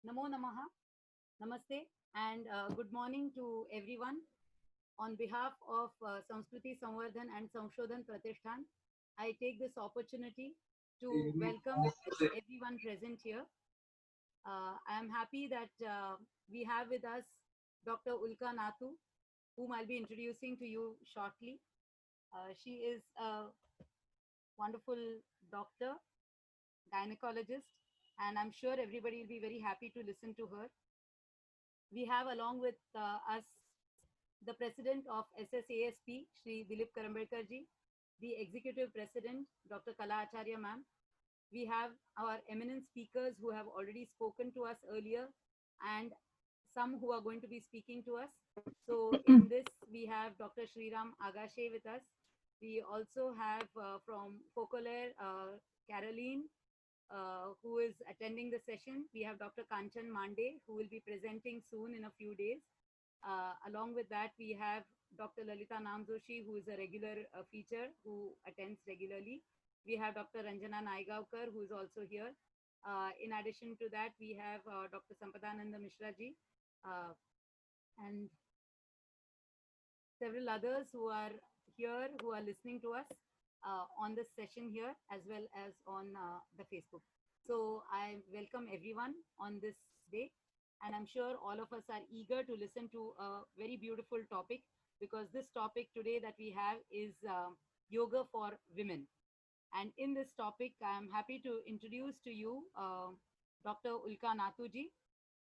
Namo Namaha, Namaste, and good morning to everyone. On behalf of Samskriti Samvardhan and Samshodhan Pratishthan, I take this opportunity to welcome everyone present here. I am happy that we have with us Dr. Ulka Nathu, whom I'll be introducing to you shortly. She is a wonderful doctor, gynecologist, and I'm sure everybody will be very happy to listen to her. We have along with us the president of SSASP, Shri Dilip Karambekar the executive president, Dr. Kala Acharya ma'am. We have our eminent speakers who have already spoken to us earlier and some who are going to be speaking to us. So in this, we have Dr. Sriram Agashe with us. We also have from Focolair, Caroline, who is attending the session. We have Dr. Kanchan Mande, who will be presenting soon in a few days. Along with that, we have Dr. Lalita Namjoshi, who is a regular feature who attends regularly. We have Dr. Ranjana Naigaukar, who is also here. In addition to that, we have Dr. Sampadananda Mishra ji and several others who are here, who are listening to us on this session here, as well as on the Facebook. So I welcome everyone on this day, and I'm sure all of us are eager to listen to a very beautiful topic, because this topic today that we have is yoga for women. And in this topic, I'm happy to introduce to you Dr. Ulka Nathuji.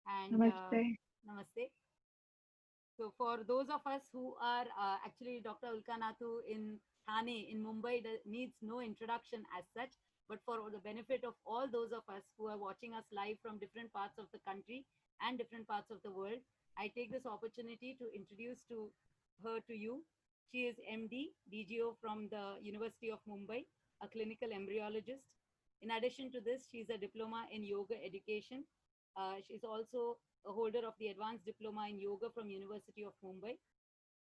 And Namaste. namaste. So for those of us who are actually Dr. Ulka Nathu in Thane, in Mumbai, needs no introduction as such. But for the benefit of all those of us who are watching us live from different parts of the country and different parts of the world, I take this opportunity to introduce to her to you. She is MD, DGO from the University of Mumbai, a clinical embryologist. In addition to this, she is a diploma in yoga education. She's also a holder of the Advanced Diploma in Yoga from University of Mumbai.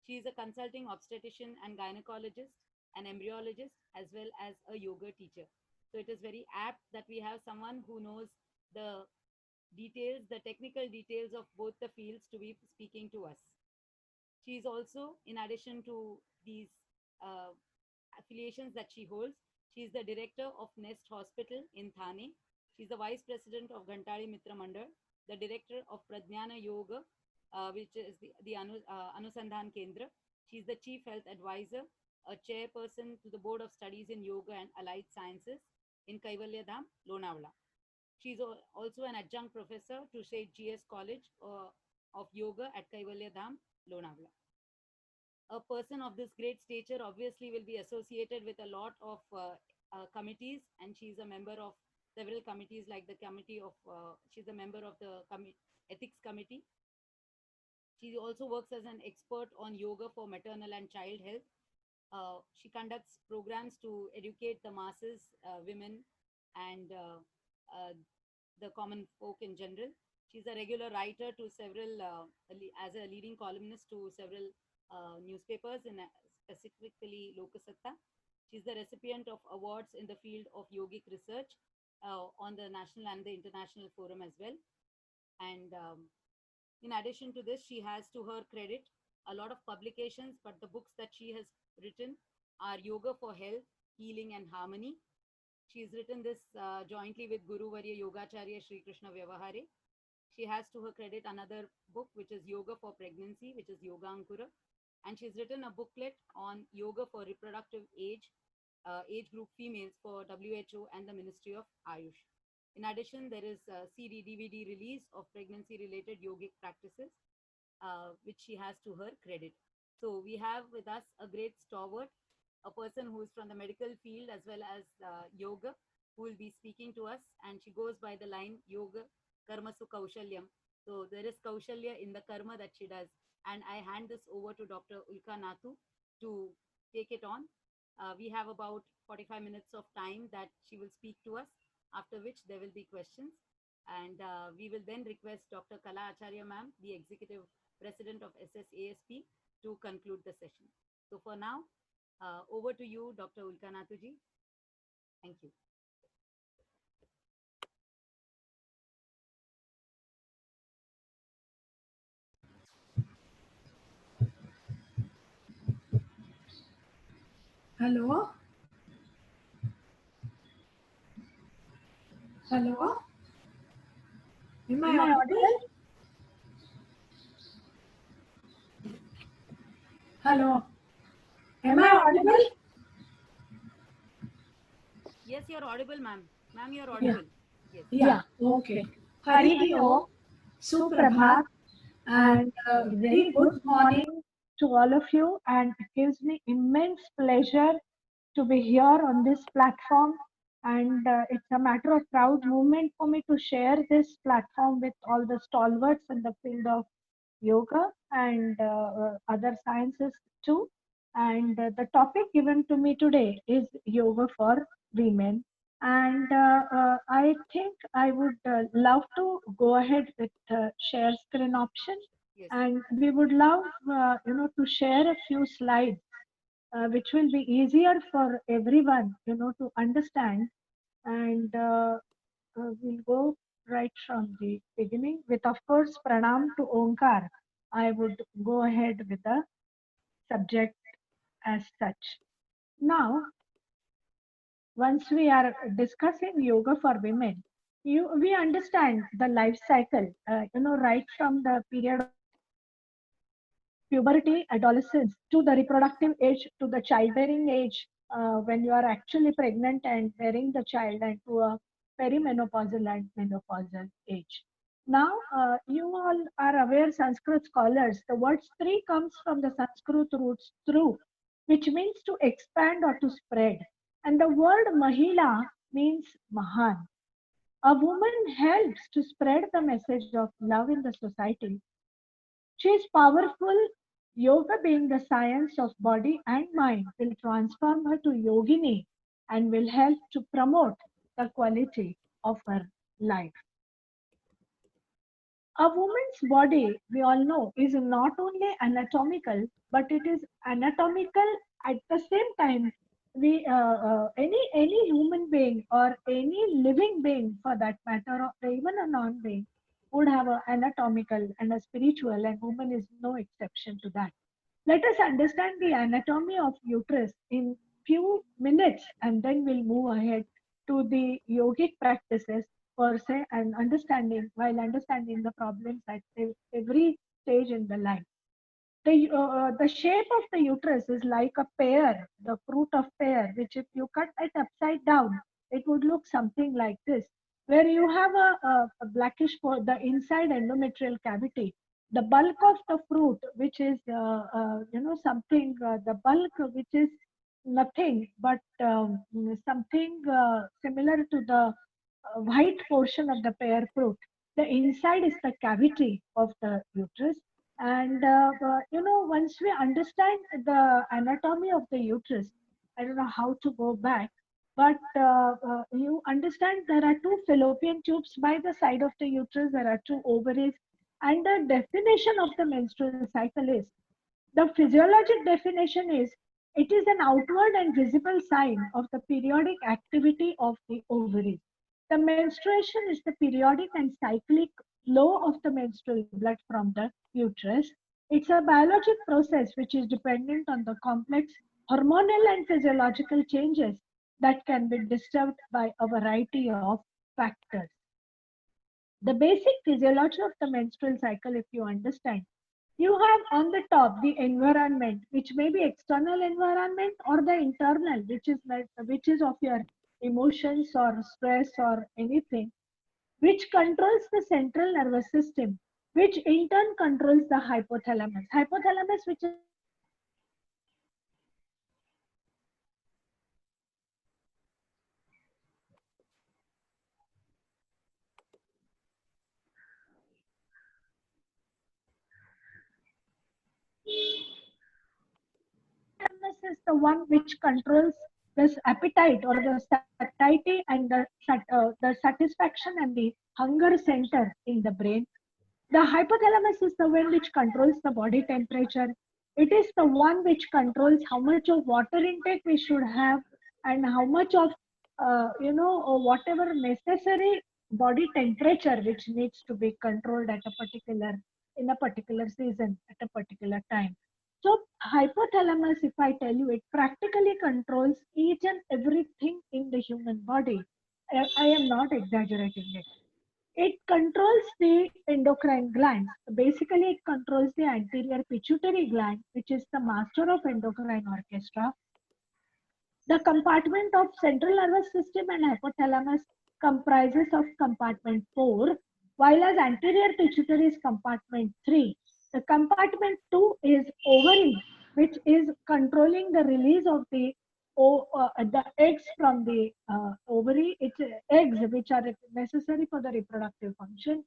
She is a consulting obstetrician and gynecologist, an embryologist, as well as a yoga teacher. So it is very apt that we have someone who knows the details, the technical details of both the fields to be speaking to us. She is also, in addition to these uh, affiliations that she holds, she is the director of Nest Hospital in Thane. She is the vice president of Ghantali Mitra Mandal, the director of Prajnana Yoga, which is the Anusandhan Kendra. She is the chief health advisor, a chairperson to the board of studies in yoga and allied sciences in Kaivalya Dham, Lonavala. She is also an adjunct professor to St. GS College of Yoga at Kaivalya Dham, Lonavala. A person of this great stature obviously will be associated with a lot of committees, and she's a member of several committees, like the committee of, she's a member of the ethics committee. She also works as an expert on yoga for maternal and child health. She conducts programs to educate the masses, women, and the common folk in general. She's a regular writer to several, as a leading columnist to several newspapers, in specifically Lokasatta. She's the recipient of awards in the field of yogic research on the national and the international forum as well. And in addition to this, she has to her credit a lot of publications, but the books that she has written are Yoga for Health, Healing and Harmony. She's written this jointly with Guru Varya Yogacharya Sri Krishna Vyavahare. She has to her credit another book, which is Yoga for Pregnancy, which is Yoga Ankura. And she's written a booklet on yoga for reproductive age group females for WHO and the Ministry of Ayush. In addition, there is a CD DVD release of pregnancy related yogic practices, which she has to her credit. So we have with us a great stalwart, a person who is from the medical field as well as yoga, who will be speaking to us. And she goes by the line Yoga Karmasu Kaushalyam. So there is Kaushalya in the karma that she does. And I hand this over to Dr. Ulka Nathu to take it on. We have about 45 minutes of time that she will speak to us, after which there will be questions. And we will then request Dr. Kala Acharya ma'am, the executive president of SSASP, to conclude the session. So for now, over to you, Dr. Ulka Nathuji. Thank you. Hello? Hello? Am I audible? Hello? Am I audible? Yes, you're audible, ma'am. Ma'am, you're Yeah. audible. Yes. Yeah, okay. Hari Om, Suprabhat, and very good morning to all of you. And it gives me immense pleasure to be here on this platform. And it's a matter of proud moment for me to share this platform with all the stalwarts in the field of yoga and other sciences too. And the topic given to me today is yoga for women. And I think I would love to go ahead with share screen option. Yes. And we would love, to share a few slides, which will be easier for everyone, to understand. And we'll go right from the beginning with, of course, pranam to Omkar. I would go ahead with the subject as such. Now, once we are discussing yoga for women, we understand the life cycle, right from the period of puberty, adolescence, to the reproductive age, to the childbearing age, when you are actually pregnant and bearing the child, and to a perimenopausal and menopausal age. Now, you all are aware, Sanskrit scholars, the word Stri comes from the Sanskrit roots through, which means to expand or to spread. And the word Mahila means Mahan. A woman helps to spread the message of love in the society. She is powerful. Yoga, being the science of body and mind, will transform her to yogini and will help to promote the quality of her life. A woman's body, we all know, is not only anatomical, but it is anatomical at the same time. Any human being or any living being, for that matter, or even a non-being, would have an anatomical and a spiritual, and woman is no exception to that. Let us understand the anatomy of uterus in few minutes, and then we'll move ahead to the yogic practices per se, and understanding the problems at every stage in the life. The shape of the uterus is like a pear, the fruit of pear, which if you cut it upside down, it would look something like this, where you have a blackish for the inside endometrial cavity. The bulk of the fruit, which is something, the bulk which is nothing but something similar to the white portion of the pear fruit. The inside is the cavity of the uterus, and once we understand the anatomy of the uterus, I don't know how to go back, but you understand there are two fallopian tubes by the side of the uterus, there are two ovaries, and the definition of the menstrual cycle is, the physiologic definition is, it is an outward and visible sign of the periodic activity of the ovaries. The menstruation is the periodic and cyclic flow of the menstrual blood from the uterus. It's a biologic process which is dependent on the complex hormonal and physiological changes that can be disturbed by a variety of factors. The basic physiology of the menstrual cycle, if you understand, you have on the top the environment, which may be external environment, or the internal, which is of your emotions or stress or anything, which controls the central nervous system, which in turn controls the hypothalamus. Hypothalamus, which is the central nervous system, controls the hormones, controls the physiological changes that can be disturbed by a variety of hypothalamus is the one which controls this appetite or the satiety and the satisfaction and the hunger center in the brain. The hypothalamus is the one which controls the body temperature. It is the one which controls how much of water intake we should have, and how much of whatever necessary body temperature which needs to be controlled at a particular, in a particular season, at a particular time. So hypothalamus, if I tell you, it practically controls each and everything in the human body. I am not exaggerating it. It controls the endocrine glands. Basically, it controls the anterior pituitary gland, which is the master of endocrine orchestra. The compartment of central nervous system and hypothalamus comprises of compartment 4, while as anterior pituitary is compartment 3. The compartment 2 is ovary, which is controlling the release of the eggs from the ovary. It's eggs which are necessary for the reproductive function.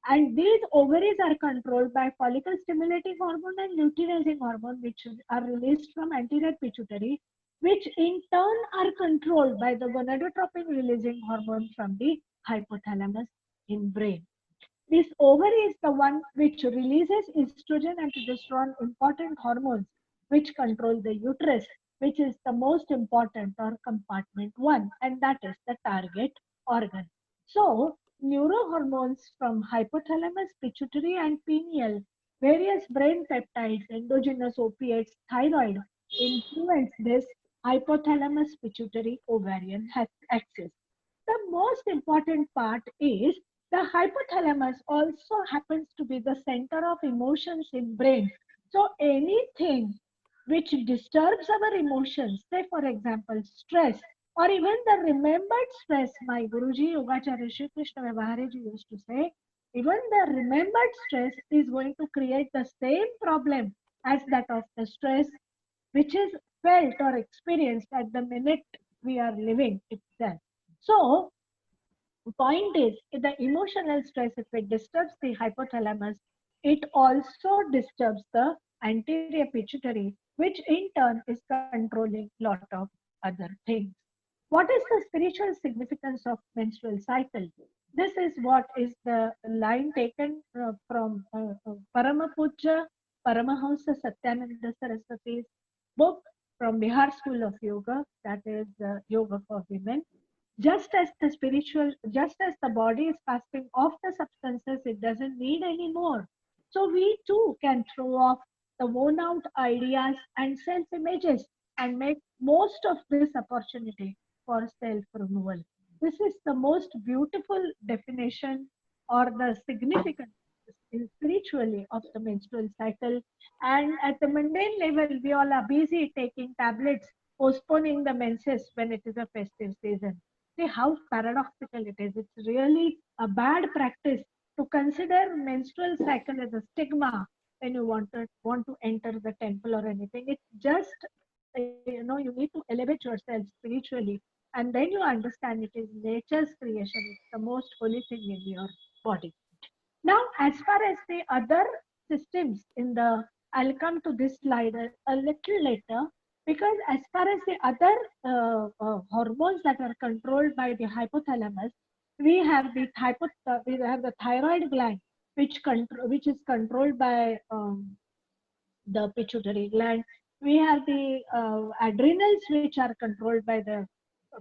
And these ovaries are controlled by follicle stimulating hormone and luteinizing hormone, which are released from anterior pituitary, which in turn are controlled by the gonadotropin releasing hormone from the hypothalamus in brain. This ovary is the one which releases estrogen and progesterone, important hormones, which control the uterus, which is the most important, or compartment 1, and that is the target organ. So, neurohormones from hypothalamus, pituitary, and pineal, various brain peptides, endogenous opiates, thyroid, influence this hypothalamus pituitary ovarian axis. The most important part is the hypothalamus also happens to be the center of emotions in brain. So anything which disturbs our emotions, say for example stress, or even the remembered stress, my Guruji Yogacharya Shri Krishna Vyavahariji used to say, even the remembered stress is going to create the same problem as that of the stress which is felt or experienced at the minute we are living itself. So point is, the emotional stress, if it disturbs the hypothalamus, it also disturbs the anterior pituitary, which in turn is controlling lot of other things. What is the spiritual significance of menstrual cycle? This is what is the line taken from Paramapuja Paramahamsa Satyananda Saraswati's book from Bihar School of Yoga, that is Yoga for Women. Just as the body is casting off the substances it doesn't need anymore, so we too can throw off the worn out ideas and self images and make most of this opportunity for self renewal. This is the most beautiful definition or the significance spiritually of the menstrual cycle. And at the mundane level, we all are busy taking tablets, postponing the menses when it is a festive season. See how paradoxical it is. It's really a bad practice to consider menstrual cycle as a stigma when you want to enter the temple or anything. It's just, you need to elevate yourself spiritually, and then you understand it is nature's creation. It's the most holy thing in your body. Now, as far as the other systems in the, I'll come to this slide a little later, because as far as the other hormones that are controlled by the hypothalamus, we have we have the thyroid gland, which is controlled by the pituitary gland. We have the adrenals, which are controlled by the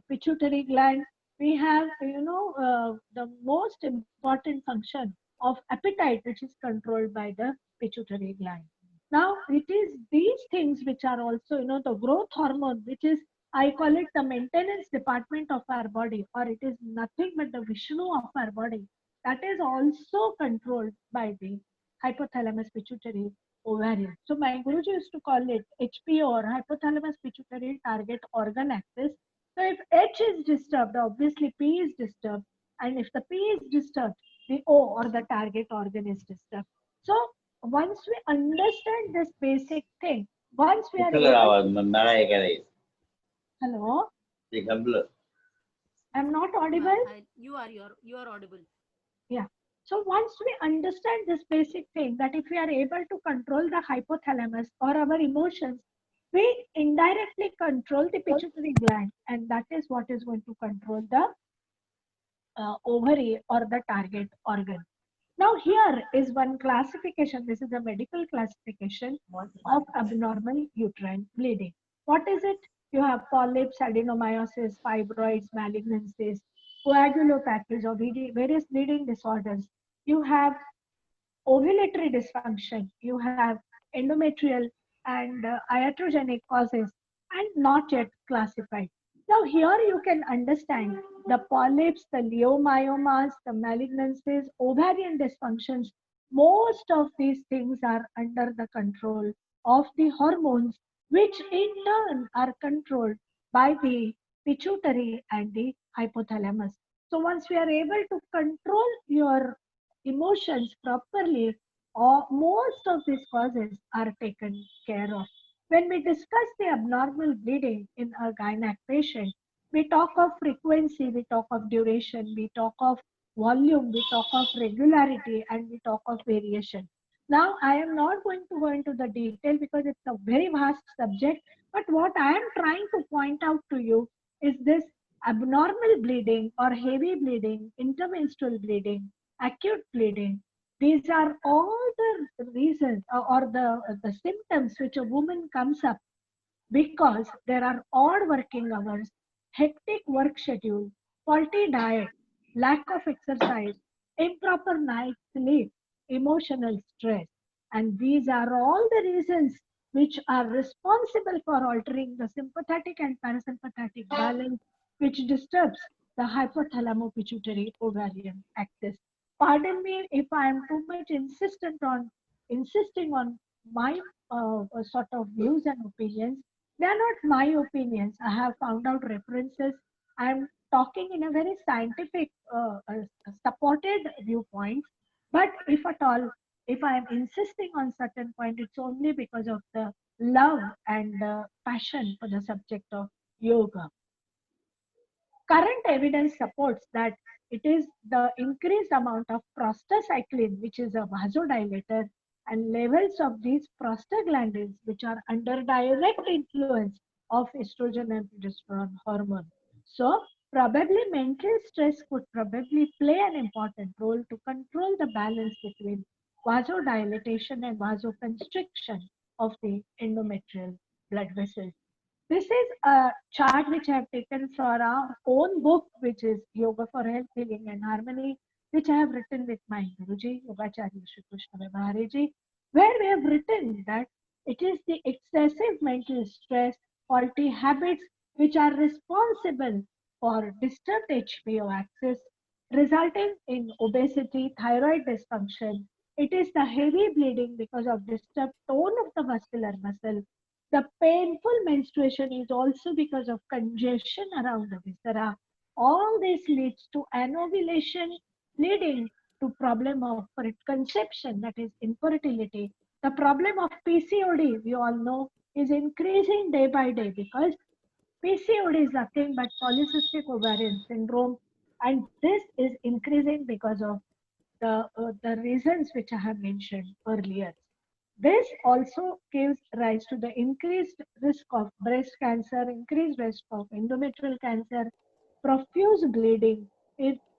pituitary gland. We have, the most important function of appetite, which is controlled by the pituitary gland. Now, it is these things which are also, the growth hormone, which is, I call it the maintenance department of our body, or it is nothing but the Vishnu of our body. That is also controlled by the hypothalamus pituitary ovarian. So my Guruji used to call it HPO, or hypothalamus pituitary target organ axis. So if H is disturbed, obviously P is disturbed. And if the P is disturbed, the O, or the target organ, is disturbed. So once we understand this basic thing, once we are able... Hello? I'm not audible? You are audible. Yeah. So once we understand this basic thing, that if we are able to control the hypothalamus or our emotions, we indirectly control the pituitary gland, and that is what is going to control the ovary or the target organ. Now here is one classification. This is a medical classification of abnormal uterine bleeding. What is it? You have polyps, adenomyosis, fibroids, malignancies, coagulopathies, or various bleeding disorders. You have ovulatory dysfunction. You have endometrial and iatrogenic causes and not yet classified. Now, here you can understand the polyps, the leiomyomas, the malignancies, ovarian dysfunctions. Most of these things are under the control of the hormones, which in turn are controlled by the pituitary and the hypothalamus. So, once we are able to control your emotions properly, most of these causes are taken care of. When we discuss the abnormal bleeding in a gynec patient, we talk of frequency, we talk of duration, we talk of volume, we talk of regularity, and we talk of variation. Now, I am not going to go into the detail because it's a very vast subject, but what I am trying to point out to you is this abnormal bleeding or heavy bleeding, intermenstrual bleeding, acute bleeding. These are all the reasons or the symptoms which a woman comes up because there are odd working hours, hectic work schedule, faulty diet, lack of exercise, improper night sleep, emotional stress. And these are all the reasons which are responsible for altering the sympathetic and parasympathetic balance, which disturbs the hypothalamo pituitary ovarian axis. Pardon me if I am too much insisting on my sort of views and opinions. They are not my opinions. I have found out references. I am talking in a very scientific, supported viewpoint. But if at all, if I am insisting on certain point, it's only because of the love and passion for the subject of yoga. Current evidence supports that it is the increased amount of prostacyclin, which is a vasodilator, and levels of these prostaglandins, which are under direct influence of estrogen and progesterone hormone. So, probably mental stress could probably play an important role to control the balance between vasodilatation and vasoconstriction of the endometrial blood vessels. This is a chart which I have taken for our own book, which is Yoga for Health, Healing and Harmony, which I have written with my Guruji, Yogacharya Shri Krishna Vibhareji, where we have written that it is the excessive mental stress, faulty habits, which are responsible for disturbed HPO axis, resulting in obesity, thyroid dysfunction. It is the heavy bleeding because of disturbed tone of the muscular muscle. The painful menstruation is also because of congestion around the viscera. All this leads to anovulation, leading to problem of conception, that is infertility. The problem of PCOD, we all know, is increasing day by day because PCOD is nothing but polycystic ovarian syndrome, and this is increasing because of the reasons which I have mentioned earlier. This also gives rise to the increased risk of breast cancer, increased risk of endometrial cancer, profuse bleeding,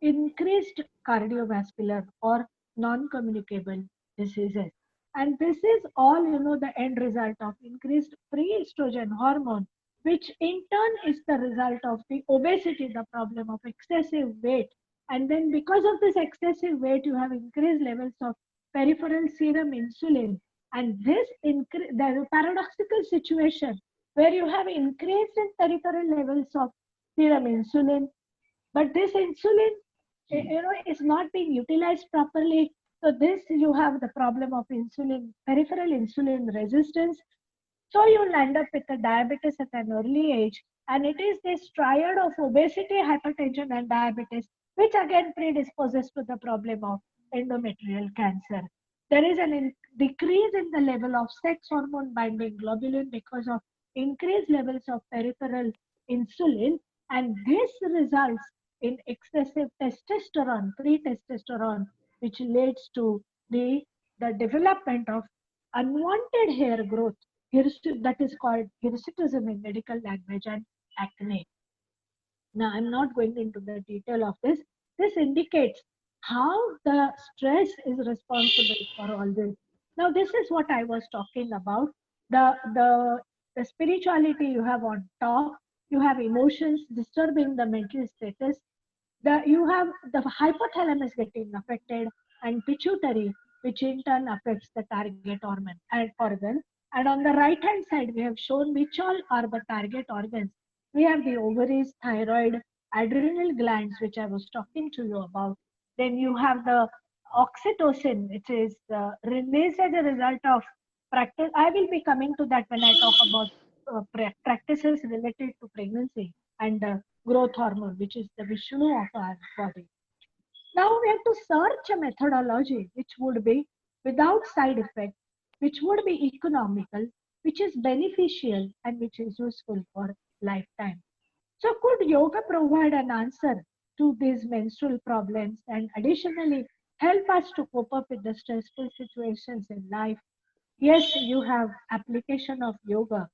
increased cardiovascular or non-communicable diseases. And this is all, the end result of increased free estrogen hormone, which in turn is the result of the obesity, the problem of excessive weight. And then because of this excessive weight, you have increased levels of peripheral serum insulin. And the paradoxical situation where you have increased in peripheral levels of serum insulin, but this insulin, is not being utilized properly. So this you have the problem of peripheral insulin resistance. So you'll end up with a diabetes at an early age. And it is this triad of obesity, hypertension, and diabetes, which again predisposes to the problem of endometrial cancer. There is decrease in the level of sex hormone binding globulin because of increased levels of peripheral insulin. And this results in excessive testosterone, free testosterone, which leads to the development of unwanted hair growth, that is called hirsutism in medical language, and acne. Now, I'm not going into the detail of this. This indicates how the stress is responsible for all this. Now, this is what I was talking about. The, the, the spirituality you have on top, you have emotions disturbing the mental status, you have the hypothalamus getting affected, and pituitary, which in turn affects the target organ. And on the right hand side, we have shown which all are the target organs. We have the ovaries, thyroid, adrenal glands, which I was talking to you about. Then you have the oxytocin, which is released as a result of practice. I will be coming to that when I talk about practices related to pregnancy and growth hormone, which is the Vishnu of our body. Now we have to search a methodology which would be without side effect, which would be economical, which is beneficial, and which is useful for lifetime. So, could yoga provide an answer to these menstrual problems and additionally help us to cope up with the stressful situations in life? Yes, you have application of yoga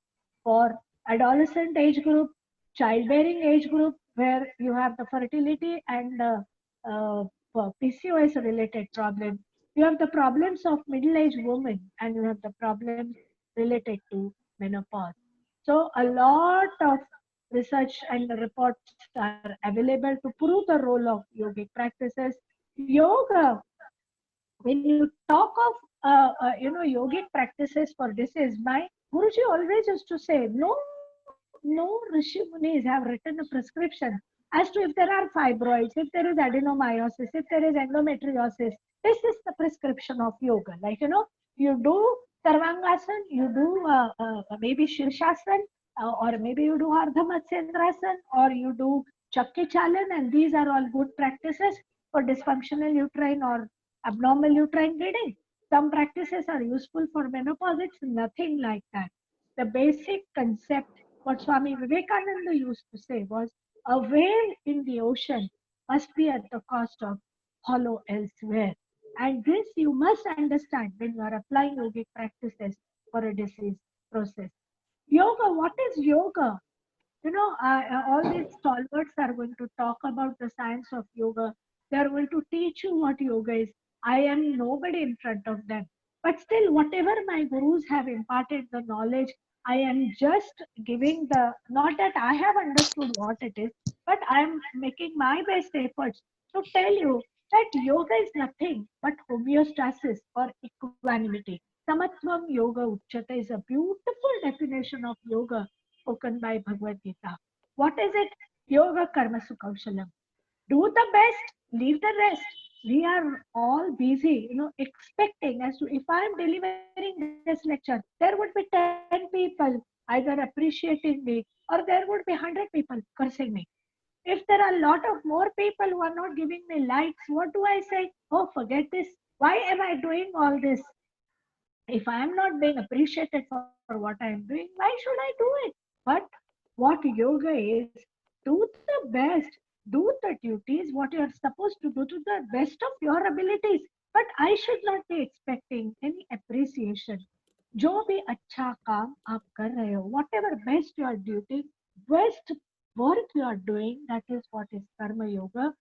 for adolescent age group, childbearing age group, where you have the fertility and for PCOS related problem. You have the problems of middle-aged women, and you have the problems related to menopause. So a lot of research and reports are available to prove the role of yogic practices. Yoga, when you talk of yogic practices for disease, my Guruji always used to say, no Rishi Munis have written a prescription as to if there are fibroids, if there is adenomyosis, if there is endometriosis. This is the prescription of yoga. Like, you do Sarvangasana, you do maybe Shirshasana, or maybe you do Ardha Matsyendrasana, or you do Chakki Chalan, and these are all good practices for dysfunctional uterine or abnormal uterine bleeding. Some practices are useful for menopause. It's nothing like that. The basic concept, what Swami Vivekananda used to say was, a whale in the ocean must be at the cost of hollow elsewhere. And this you must understand when you are applying yogic practices for a disease process. Yoga, what is yoga? All these stalwarts are going to talk about the science of yoga. They are going to teach you what yoga is. I am nobody in front of them. But still, whatever my gurus have imparted the knowledge, I am just giving not that I have understood what it is, but I am making my best efforts to tell you that yoga is nothing but homeostasis or equanimity. Samatvam Yoga Uchyate is a beautiful definition of yoga spoken by Bhagavad Gita. What is it? Yoga Karma Sukhaushalam. Do the best, leave the rest. We are all busy, expecting as to if I am delivering this lecture, there would be 10 people either appreciating me or there would be 100 people cursing me. If there are a lot of more people who are not giving me likes, what do I say? Oh, forget this. Why am I doing all this? If I am not being appreciated for what I am doing, why should I do it? But what yoga is, do the best, do the duties, what you are supposed to do to the best of your abilities. But I should not be expecting any appreciation. जो भी अच्छा काम आप कर रहे हो, whatever best you are doing, best work you are doing, that is what is karma yoga.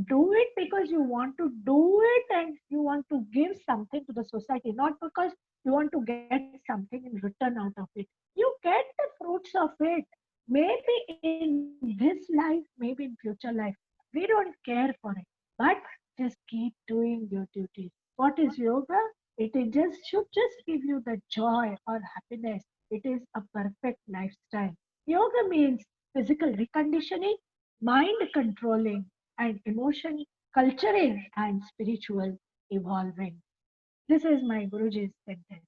Do it because you want to do it and you want to give something to the society, not because you want to get something in return out of it. You get the fruits of it, maybe in this life, maybe in future life. We don't care for it, but just keep doing your duties. What is yoga? It is just should just give you the joy or happiness. It is a perfect lifestyle. Yoga means physical reconditioning, mind controlling, and emotion culturing and spiritual evolving. This is my Guruji's sentence.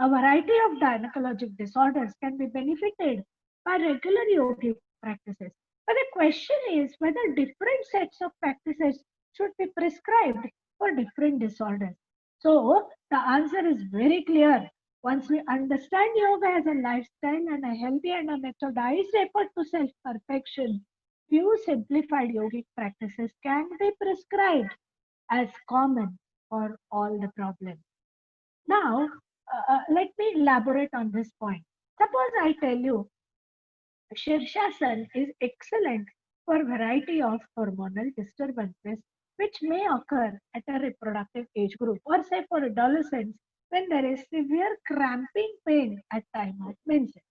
A variety of gynecologic disorders can be benefited by regular yogic practices. But the question is whether different sets of practices should be prescribed for different disorders. So the answer is very clear. Once we understand yoga as a lifestyle and a healthy and a methodized effort to self perfection, few simplified yogic practices can be prescribed as common for all the problems. Now, let me elaborate on this point. Suppose I tell you Shirshasana is excellent for variety of hormonal disturbances which may occur at a reproductive age group or say for adolescents when there is severe cramping pain at time of menses.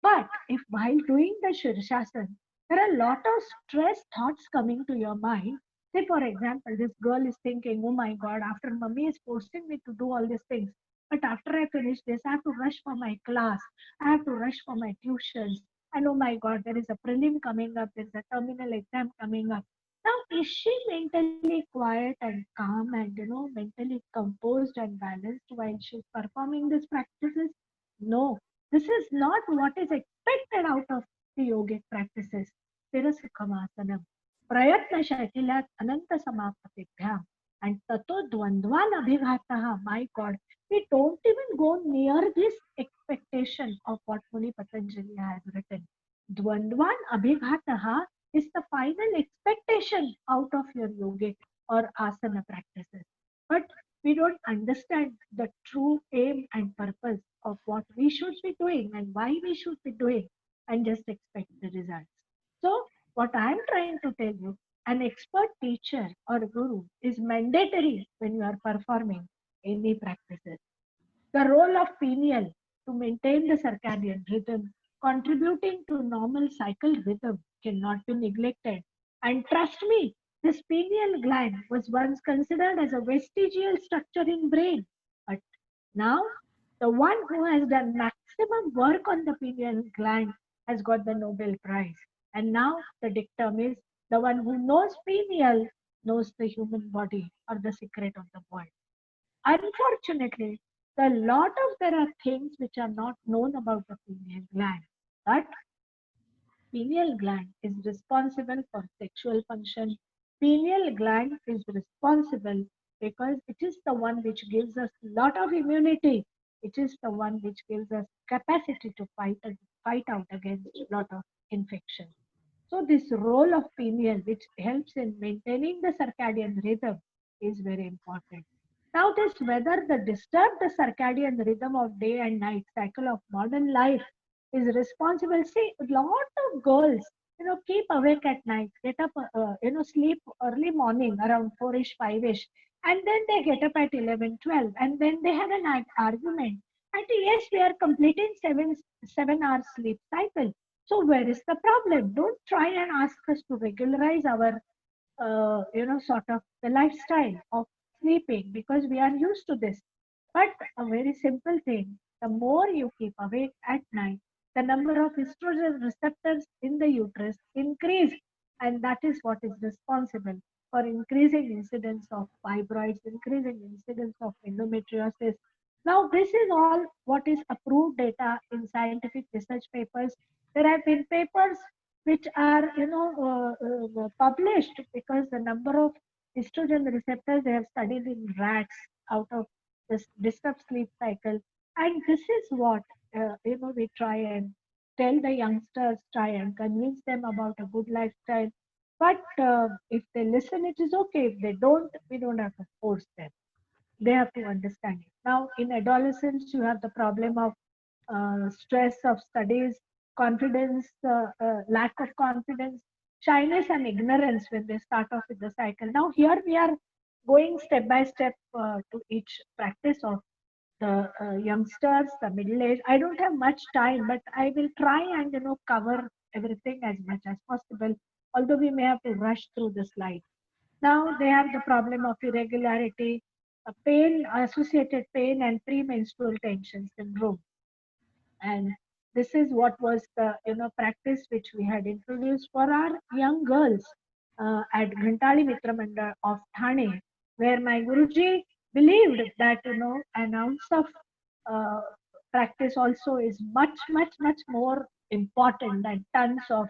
But if while doing the Shirshasana, there are a lot of stress thoughts coming to your mind. Say, for example, this girl is thinking, oh my God, after mummy is forcing me to do all these things, But after I finish this, I have to rush for my class. I have to rush for my tuitions. And oh my God, there is a prelim coming up. There's a terminal exam coming up. Now, is she mentally quiet and calm and mentally composed and balanced while she's performing these practices? No, this is not what is expected out of the yogic practices. Tirasukhamasana. Prayatna Shatilat Ananta Samapatibhyam. And Tato Dvandvan Abhigataha. My God, we don't even go near this expectation of what Muni Patanjali has written. Dvandvan Abhighataha is the final expectation out of your yogic or asana practices. But we don't understand the true aim and purpose of what we should be doing and why we should be doing and just expect the results. So, what I'm trying to tell you, an expert teacher or guru is mandatory when you are performing any practices. The role of pineal to maintain the circadian rhythm, contributing to normal cycle rhythm, cannot be neglected. And trust me, this pineal gland was once considered as a vestigial structure in brain. But now, the one who has done maximum work on the pineal gland has got the Nobel Prize. And now the dictum is the one who knows pineal knows the human body or the secret of the world. Unfortunately, a lot of there are things which are not known about the pineal gland. But pineal gland is responsible for sexual function. Pineal gland is responsible because it is the one which gives us lot of immunity. It is the one which gives us capacity to fight out against a lot of infections. So this role of pineal, which helps in maintaining the circadian rhythm, is very important. Now, this whether the disturbed circadian rhythm of day and night cycle of modern life is responsible. See, a lot of girls, keep awake at night, get up, sleep early morning around 4ish, 5ish, and then they get up at 11, 12, and then they have an argument. And yes, we are completing 7 hours sleep cycle. So where is the problem? Don't try and ask us to regularize our, sort of the lifestyle of sleeping because we are used to this. But a very simple thing, the more you keep awake at night, the number of estrogen receptors in the uterus increase. And that is what is responsible for increasing incidence of fibroids, increasing incidence of endometriosis. Now, this is all what is approved data in scientific research papers. There have been papers which are, published because the number of estrogen receptors they have studied in rats out of this disturbed sleep cycle. And this is what, we try and tell the youngsters, try and convince them about a good lifestyle. But if they listen, it is okay. If they don't, we don't have to force them. They have to understand it. Now, in adolescence, you have the problem of stress of studies, confidence, lack of confidence, shyness, and ignorance when they start off with the cycle. Now, here we are going step by step to each practice of the youngsters, the middle age. I don't have much time, but I will try and cover everything as much as possible. Although we may have to rush through the slides. Now they have the problem of irregularity, pain, associated pain, and premenstrual tension syndrome. And this is what was the practice which we had introduced for our young girls at Ghantali Mitra Manda of Thane, where my Guruji believed that an ounce of uh, practice also is much, much, much more important than tons of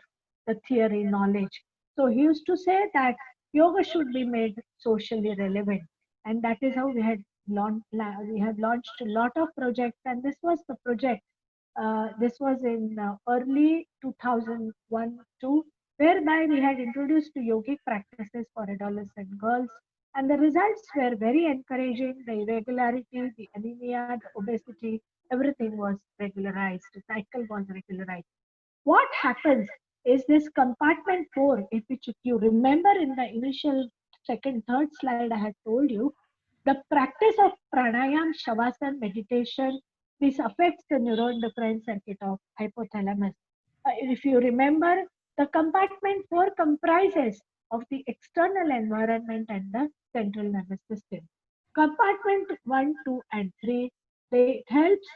the theory knowledge. So he used to say that yoga should be made socially relevant, and that is how we had launched a lot of projects, and this was the project. This was in early 2001-2, whereby we had introduced yogic practices for adolescent girls, and the results were very encouraging. The irregularity, the anemia, the obesity, everything was regularized. The cycle was regularized. What happens is this compartment 4, if which if you remember in the initial second, third slide I had told you, the practice of pranayam, shavasana, meditation, this affects the neuroendocrine circuit of hypothalamus. If you remember, the compartment 4 comprises of the external environment and the central nervous system. Compartment 1, 2, and 3 It helps.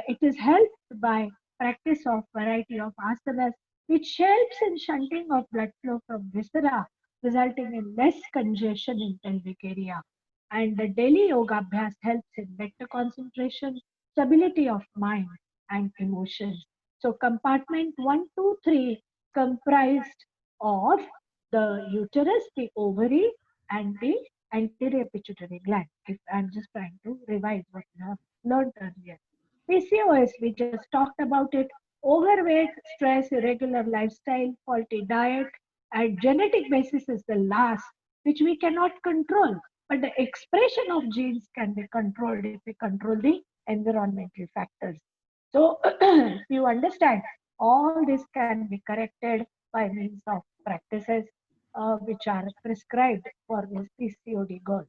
It is helped by practice of variety of asanas, which helps in shunting of blood flow from viscera, resulting in less congestion in pelvic area. And the daily yoga abhyas helps in better concentration, stability of mind, and emotions. So compartment 1, 2, 3 comprised of the uterus, the ovary, and the anterior pituitary gland. If I'm just trying to revise what you have learned earlier. PCOS, we just talked about it. Overweight, stress, irregular lifestyle, faulty diet, and genetic basis is the last, which we cannot control. But the expression of genes can be controlled if we control the environmental factors. So, if you understand, all this can be corrected by means of practices which are prescribed for these PCOD girls.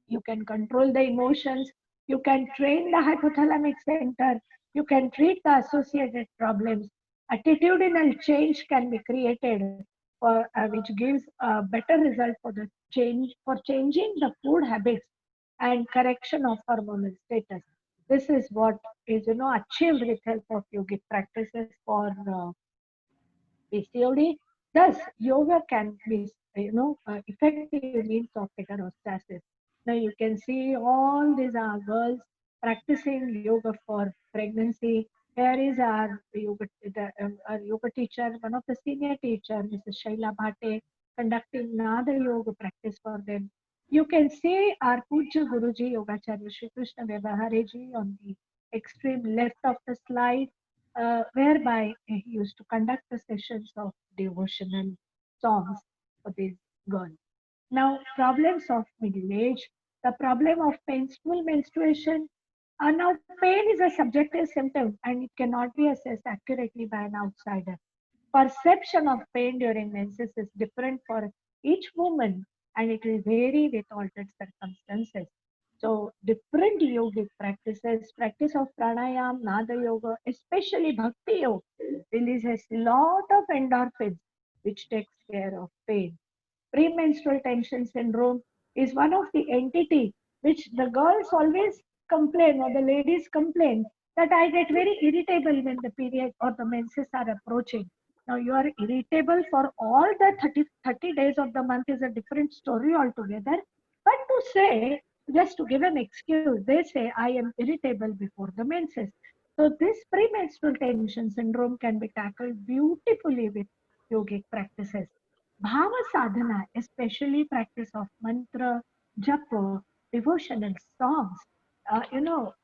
You can control the emotions, you can train the hypothalamic center, you can treat the associated problems. Attitudinal change can be created which gives a better result for the change for changing the food habits and correction of hormonal status. This is what is achieved with help of yogic practices for PCOD. Thus, yoga can be, effective means of heterostasis. Now you can see all these are girls practicing yoga for pregnancy. Here is our yoga teacher, one of the senior teacher, Mrs. Shaila Bhate, conducting Nada yoga practice for them. You can see our Puja Guruji, Yogacharya Shri Krishna Vyavahareji on the extreme left of the slide, whereby he used to conduct the sessions of devotional songs for these girls. Now, problems of middle age, the problem of painful menstruation. Now, pain is a subjective symptom and it cannot be assessed accurately by an outsider. Perception of pain during menses is different for each woman and it will vary with altered circumstances. So, different yogic practices, practice of pranayam, nada yoga, especially bhakti yoga, releases lot of endorphins, which takes care of pain. Premenstrual tension syndrome is one of the entity which the girls always complain or the ladies complain that I get very irritable when the period or the menses are approaching. Now you are irritable for all the 30 days of the month is a different story altogether. But to say, just to give an excuse, they say I am irritable before the menses. So this premenstrual tension syndrome can be tackled beautifully with yogic practices. Bhava sadhana, especially practice of mantra, japa, devotional songs,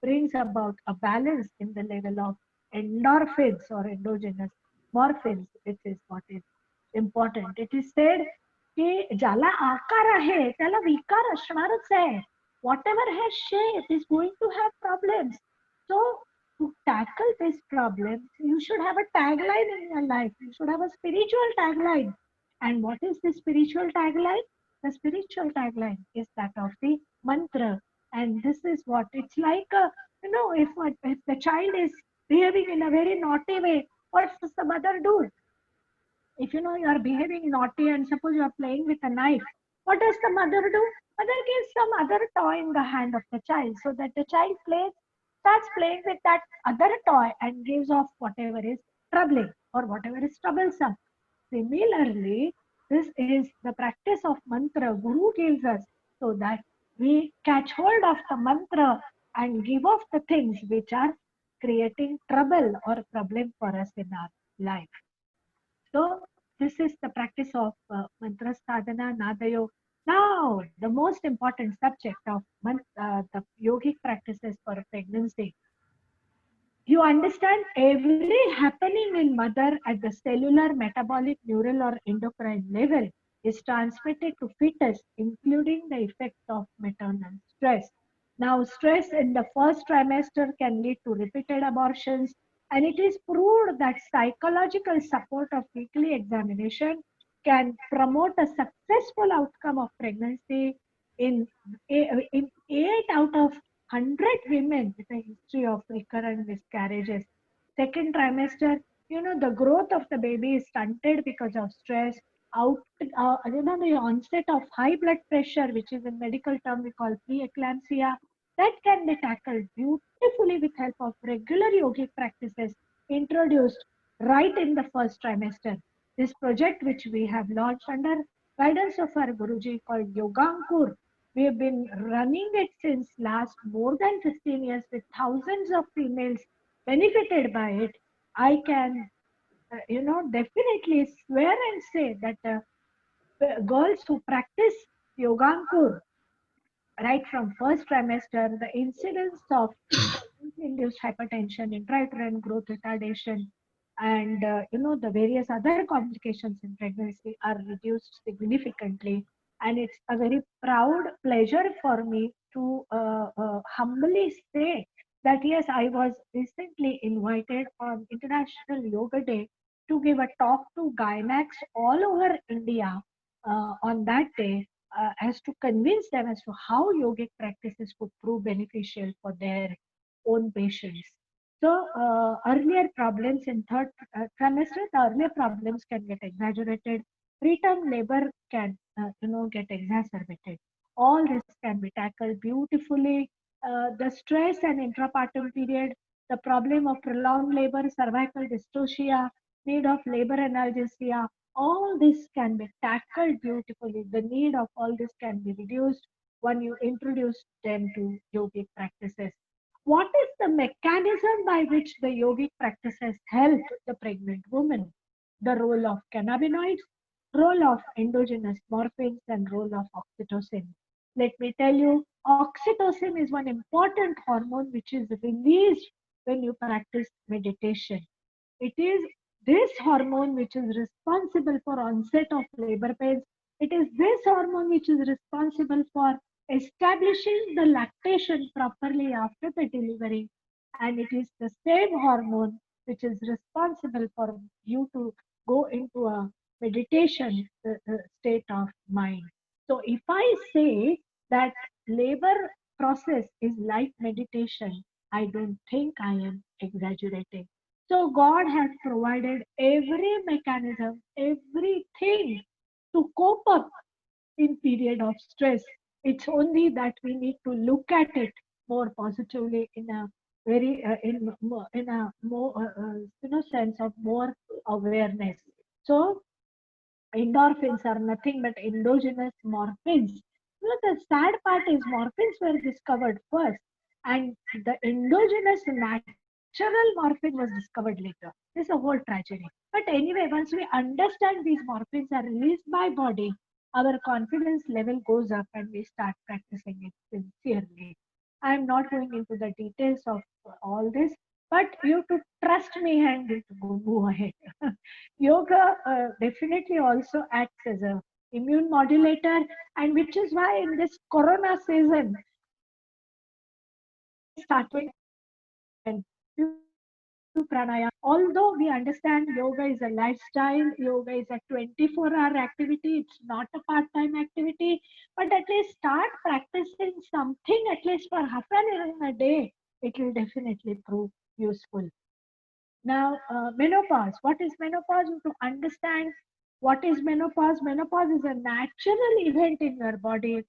brings about a balance in the level of endorphins or endogenous morphins, which is what is important. It is said की ज्याला आकार आहे त्याला विकार असणारच आहे. Whatever has shape is going to have problems. So to tackle these problems, you should have a tagline in your life. You should have a spiritual tagline. And what is the spiritual tagline? The spiritual tagline is that of the mantra. And this is what it's like. If the child is behaving in a very naughty way, what does the mother do? If you are behaving naughty and suppose you are playing with a knife, what does the mother do? Mother gives some other toy in the hand of the child so that the child starts playing with that other toy and gives off whatever is troubling or whatever is troublesome. Similarly, this is the practice of mantra Guru gives us so that we catch hold of the mantra and give off the things which are creating trouble or problem for us in our life. So this is the practice of mantra sadhana, nadayo. Now, the most important subject of the yogic practices for pregnancy. You understand every happening in mother at the cellular, metabolic, neural or endocrine level is transmitted to fetus, including the effect of maternal stress. Now, stress in the first trimester can lead to repeated abortions, and it is proved that psychological support of weekly examination can promote a successful outcome of pregnancy in, in 8 out of 100 women with a history of recurrent miscarriages. Second trimester, the growth of the baby is stunted because of stress. The onset of high blood pressure, which is in medical term we call preeclampsia, that can be tackled beautifully with help of regular yogic practices introduced right in the first trimester. This project, which we have launched under guidance of our Guruji called Yogankur, we have been running it since last more than 15 years with thousands of females benefited by it. I can, definitely swear and say that girls who practice Yogankur right from first trimester, the incidence of induced hypertension, intrauterine growth retardation, and the various other complications in pregnancy are reduced significantly. And it's a very proud pleasure for me to humbly say that yes, I was recently invited on International Yoga Day to give a talk to gynacs all over India on that day as to convince them as to how yogic practices could prove beneficial for their own patients. So earlier problems in third trimester, the earlier problems can get exaggerated. Preterm labor can, get exacerbated. All this can be tackled beautifully. The stress and intrapartum period, the problem of prolonged labor, cervical dystocia, need of labor analgesia, all this can be tackled beautifully. The need of all this can be reduced when you introduce them to yogic practices. What is the mechanism by which the yogic practices help the pregnant woman? The role of cannabinoids, role of endogenous morphines, and role of oxytocin. Let me tell you, oxytocin is one important hormone which is released when you practice meditation. It is this hormone which is responsible for onset of labor pains. It is this hormone which is responsible for establishing the lactation properly after the delivery. And it is the same hormone which is responsible for you to go into a meditation state of mind. So if I say that labor process is like meditation, I don't think I am exaggerating. So God has provided every mechanism, everything to cope up in period of stress. It's only that we need to look at it more positively in a very in a more sense of more awareness. So endorphins are nothing but endogenous morphines. The sad part is morphines were discovered first, and the endogenous natural morphine was discovered later. This is a whole tragedy. But anyway, once we understand these morphines are released by body, our confidence level goes up and we start practicing it sincerely. I'm not going into the details of all this, but you to trust me and go ahead. Yoga definitely also acts as a immune modulator, and which is why in this corona season although we understand yoga is a lifestyle, yoga is a 24-hour activity, it's not a part-time activity, but at least start practicing something at least for half an hour in a day. It will definitely prove useful. Now, menopause. What is menopause? To understand what is menopause, menopause is a natural event in your body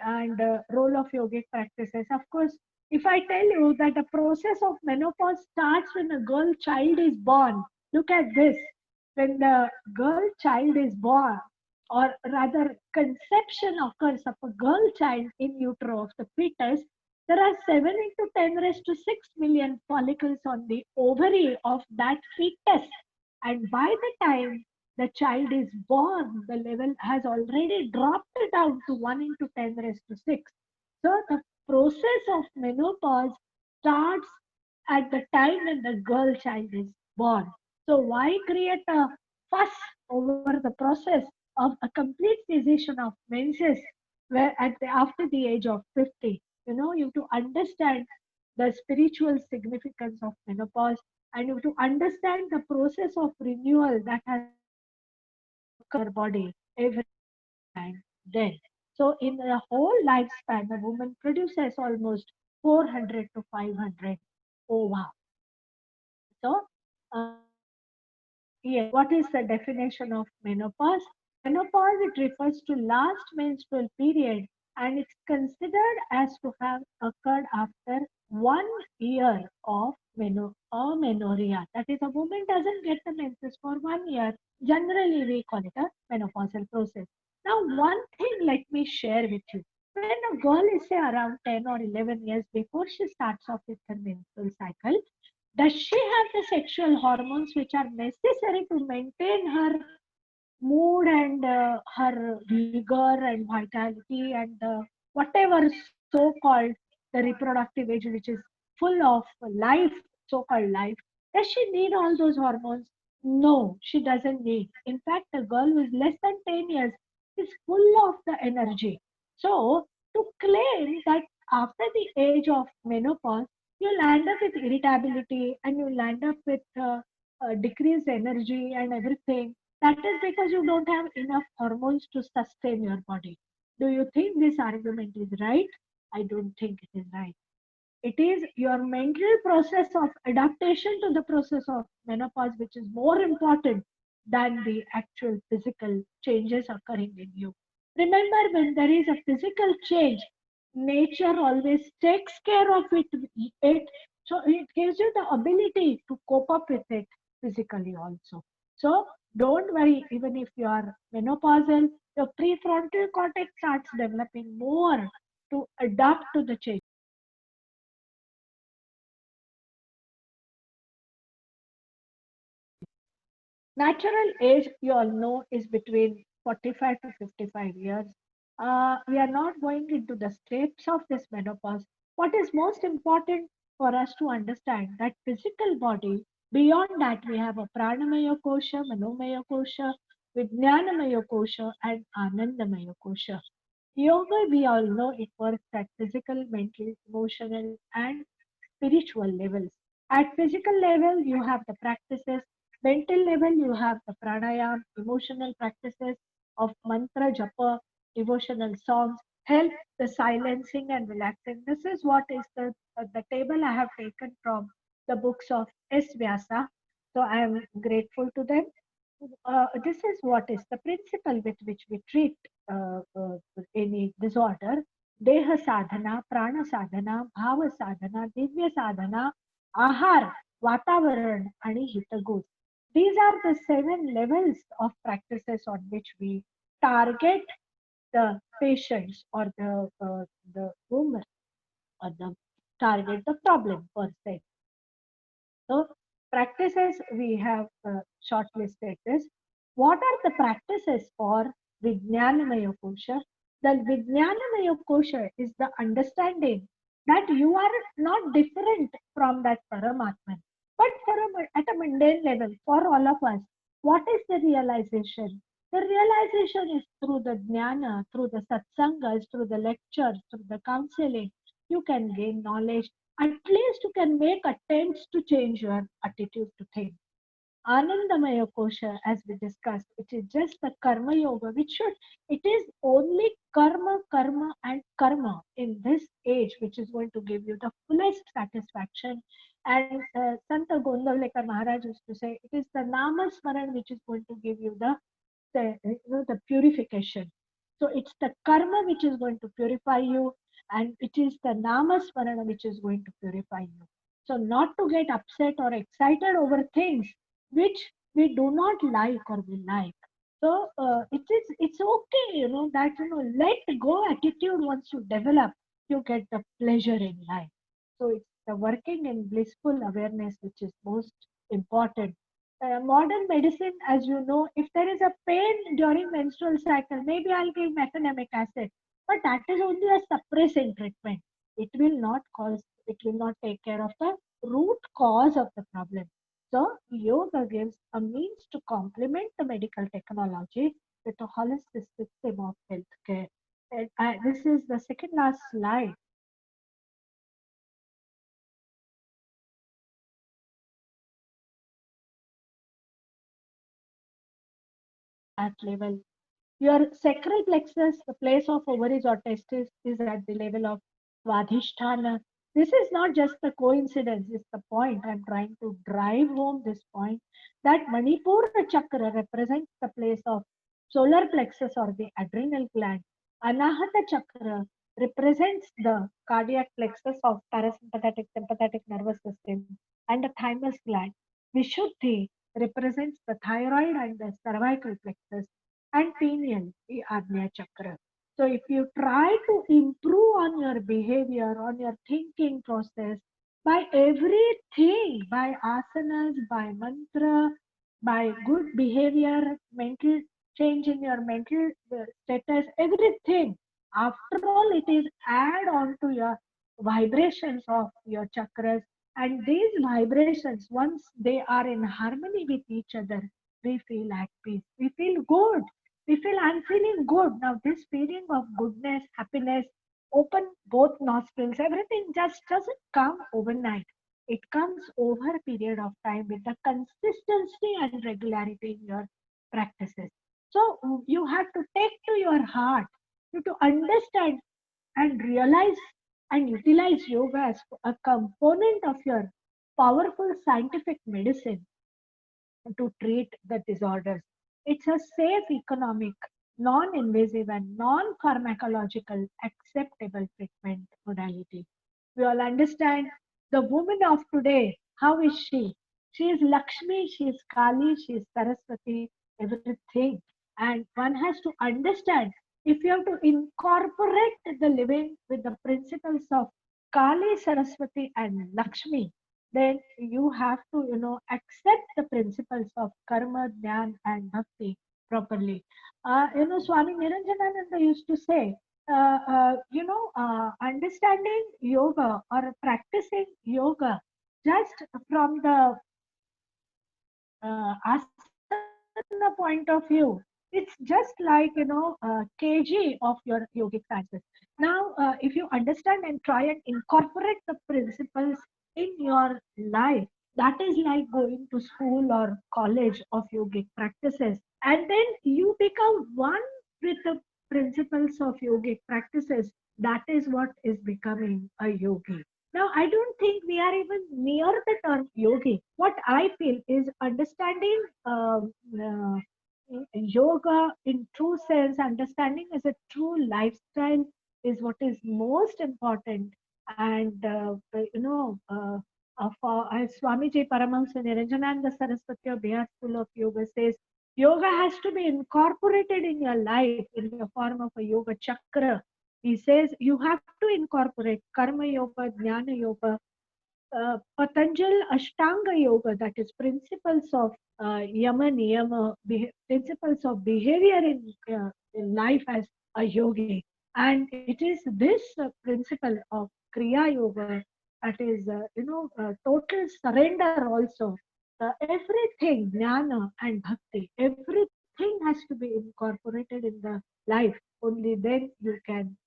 and role of yogic practices. Of course, if I tell you that the process of menopause starts when a girl child is born, look at this. When the girl child is born, or rather conception occurs of a girl child in utero of the fetus, there are 7 into 10 raised to 6 million follicles on the ovary of that fetus. And by the time the child is born, the level has already dropped down to 1 into 10 raised to 6. So the process of menopause starts at the time when the girl child is born. So why create a fuss over the process of a complete cessation of menses where after the age of 50? You have to understand the spiritual significance of menopause, and you have to understand the process of renewal that has occurred body every time then. So in the whole lifespan, a woman produces almost 400 to 500 ova. So yes, what is the definition of menopause? Menopause, it refers to last menstrual period and it's considered as to have occurred after 1 year of amenorrhea. That is, a woman doesn't get the menses for 1 year. Generally, we call it a menopausal process. Now, one thing let me share with you. When a girl is, say, around 10 or 11 years before she starts off with her menstrual cycle, does she have the sexual hormones which are necessary to maintain her mood and her vigor and vitality and whatever so-called the reproductive age which is full of life, so-called life? Does she need all those hormones? No, she doesn't need. In fact, a girl who is less than 10 years is full of the energy. So to claim that after the age of menopause you'll end up with irritability and you'll end up with decreased energy and everything, that is because you don't have enough hormones to sustain your body. Do you think this argument is right? I don't think it is right. It is your mental process of adaptation to the process of menopause which is more important than the actual physical changes occurring in you. Remember, when there is a physical change, nature always takes care of it, so it gives you the ability to cope up with it physically also. So don't worry, even if you are menopausal, your prefrontal cortex starts developing more to adapt to the change. Natural age, you all know, is between 45 to 55 years. We are not going into the steps of this menopause. What is most important for us to understand that physical body, beyond that, we have a pranamaya kosha, manomaya kosha, vijnanamaya kosha, and anandamaya kosha. Yoga, we all know it works at physical, mental, emotional, and spiritual levels. At physical level, you have the practices. Mental level, you have the pranayam, emotional practices of mantra, japa, devotional songs, help the silencing and relaxing. This is what is the table I have taken from the books of S. Vyasa. So I am grateful to them. This is what is the principle with which we treat any disorder. Deha sadhana, prana sadhana, bhava sadhana, divya sadhana, ahar, vatavaran, and hitagus. These are the 7 levels of practices on which we target the patients or the woman or the target the problem per se. So practices we have shortlisted this. What are the practices for Vijnanamaya Kosha? The Vijnanamaya Kosha is the understanding that you are not different from that Paramatman. But at a mundane level, for all of us, what is the realization? The realization is through the jnana, through the satsangas, through the lectures, through the counseling. You can gain knowledge. At least you can make attempts to change your attitude to things. Anandamaya Kosha, as we discussed, which is just the Karma Yoga, it is only karma, karma, and karma in this age, which is going to give you the fullest satisfaction. And Santa Gondavlekar Maharaj used to say, it is the Nama Smaran which is going to give you the purification. So it's the karma which is going to purify you, and it is the namasmarana which is going to purify you. So not to get upset or excited over things which we do not like or we like. So it's okay, that let go attitude once you develop, you get the pleasure in life. So it's the working in blissful awareness which is most important. Modern medicine, as you know, if there is a pain during menstrual cycle, maybe I'll give mefenamic acid, but that is only a suppressing treatment. It will not cause, it will not take care of the root cause of the problem. So, yoga gives a means to complement the medical technology with a holistic system of healthcare. And this is the second last slide. At level, your sacral plexus, the place of ovaries or testes, is at the level of Svadhisthana. This is not just a coincidence, it's the point. I'm trying to drive home this point that Manipura chakra represents the place of solar plexus or the adrenal gland. Anahata Chakra represents the cardiac plexus of parasympathetic sympathetic nervous system and the thymus gland. Vishuddhi represents the thyroid and the cervical plexus, and pineal, the Agnya Chakra. So if you try to improve on your behavior, on your thinking process, by everything, by asanas, by mantra, by good behavior, mental change in your mental status, everything. After all, it is add on to your vibrations of your chakras. And these vibrations, once they are in harmony with each other, we feel at peace. We feel good. We feel I'm feeling good. Now, this feeling of goodness, happiness, open both nostrils, everything just doesn't come overnight. It comes over a period of time with the consistency and regularity in your practices. So you have to take to your heart, you to understand and realize and utilize yoga as a component of your powerful scientific medicine to treat the disorders. It's a safe, economic, non-invasive and non-pharmacological acceptable treatment modality. We all understand the woman of today. How is she? She is Lakshmi, she is Kali, she is Saraswati, everything. And one has to understand if you have to incorporate the living with the principles of Kali, Saraswati, and Lakshmi, then you have to, accept the principles of karma, jnana, and bhakti properly. Swami Niranjanananda used to say, understanding yoga or practicing yoga just from the asana point of view, it's just like, kg of your yogic sciences. Now, if you understand and try and incorporate the principles in your life, that is like going to school or college of yogic practices. And then you become one with the principles of yogic practices. That is what is becoming a yogi. Now, I don't think we are even near the term yogi. What I feel is understanding yoga in true sense, understanding as a true lifestyle is what is most important. And, as Swamiji Paramahansa Niranjananda Saraswati of Bihar School of Yoga says, yoga has to be incorporated in your life in the form of a yoga chakra. He says you have to incorporate karma yoga, jnana yoga, Patanjal Ashtanga Yoga, that is principles of yama niyama, principles of behavior in life as a yogi. And it is this principle of Kriya Yoga that is, total surrender also. Everything, jnana and bhakti, everything has to be incorporated in the life. Only then you can,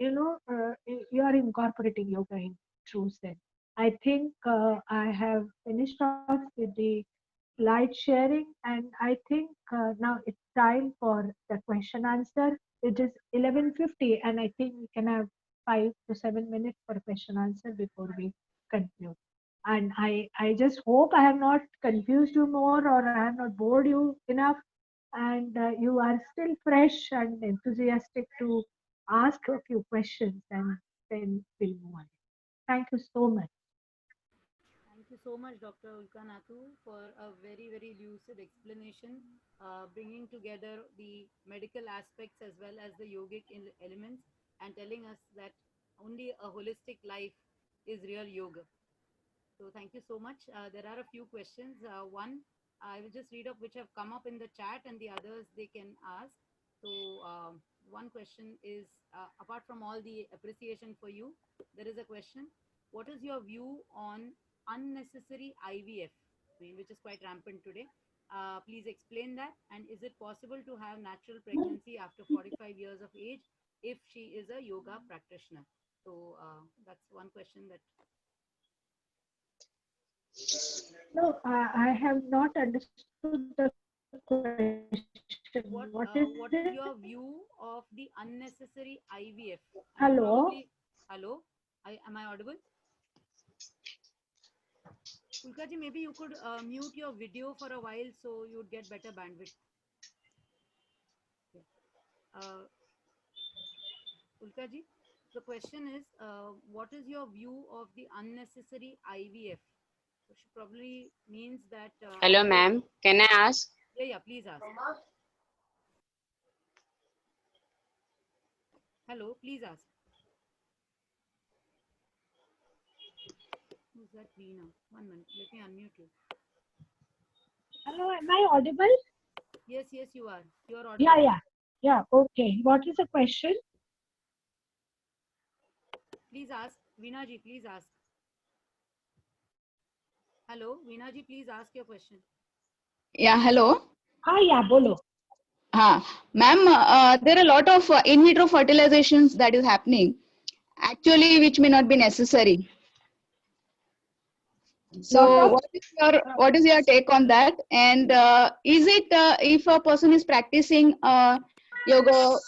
you are incorporating yoga in true sense. I think I have finished off with the slide sharing, and I think now it's time for the question answer. It is 11:50, and I think we can have 5 to 7 minutes for question answer before we conclude. And I just hope I have not confused you more or I have not bored you enough, and you are still fresh and enthusiastic to ask a few questions, and then we'll move on. Thank you so much. Thank you so much, Dr. Ulkanathu, for a very, very lucid explanation, bringing together the medical aspects as well as the yogic elements and telling us that only a holistic life is real yoga. So, thank you so much. There are a few questions. One, I will just read up which have come up in the chat, and the others they can ask. So, one question is apart from all the appreciation for you, there is a question: what is your view on unnecessary IVF, which is quite rampant today? Please explain that. And is it possible to have natural pregnancy after 45 years of age if she is a yoga practitioner? So, that's one question that. No, I have not understood the question. What is it? What is your view of the unnecessary IVF? And Hello? probably, hello, am I audible? Ulkaji, maybe you could mute your video for a while so you'd get better bandwidth. Yeah. Uh, Ulka ji, the question is, what is your view of the unnecessary IVF? So she probably means that. Hello, ma'am. Can I ask? Yeah, please ask. Hello, please ask. Who's that? Veena. 1 minute. Let me unmute you. Hello, am I audible? Yes, you are. You are audible. Yeah. Okay. What is the question? Please ask. Veena ji, please ask. Hello, Veena ji, please ask your question. Yeah, hello. Yeah, bolo. Ma'am, there are a lot of in vitro fertilizations that is happening, actually, which may not be necessary. So, what is your take on that? And is it if a person is practicing yoga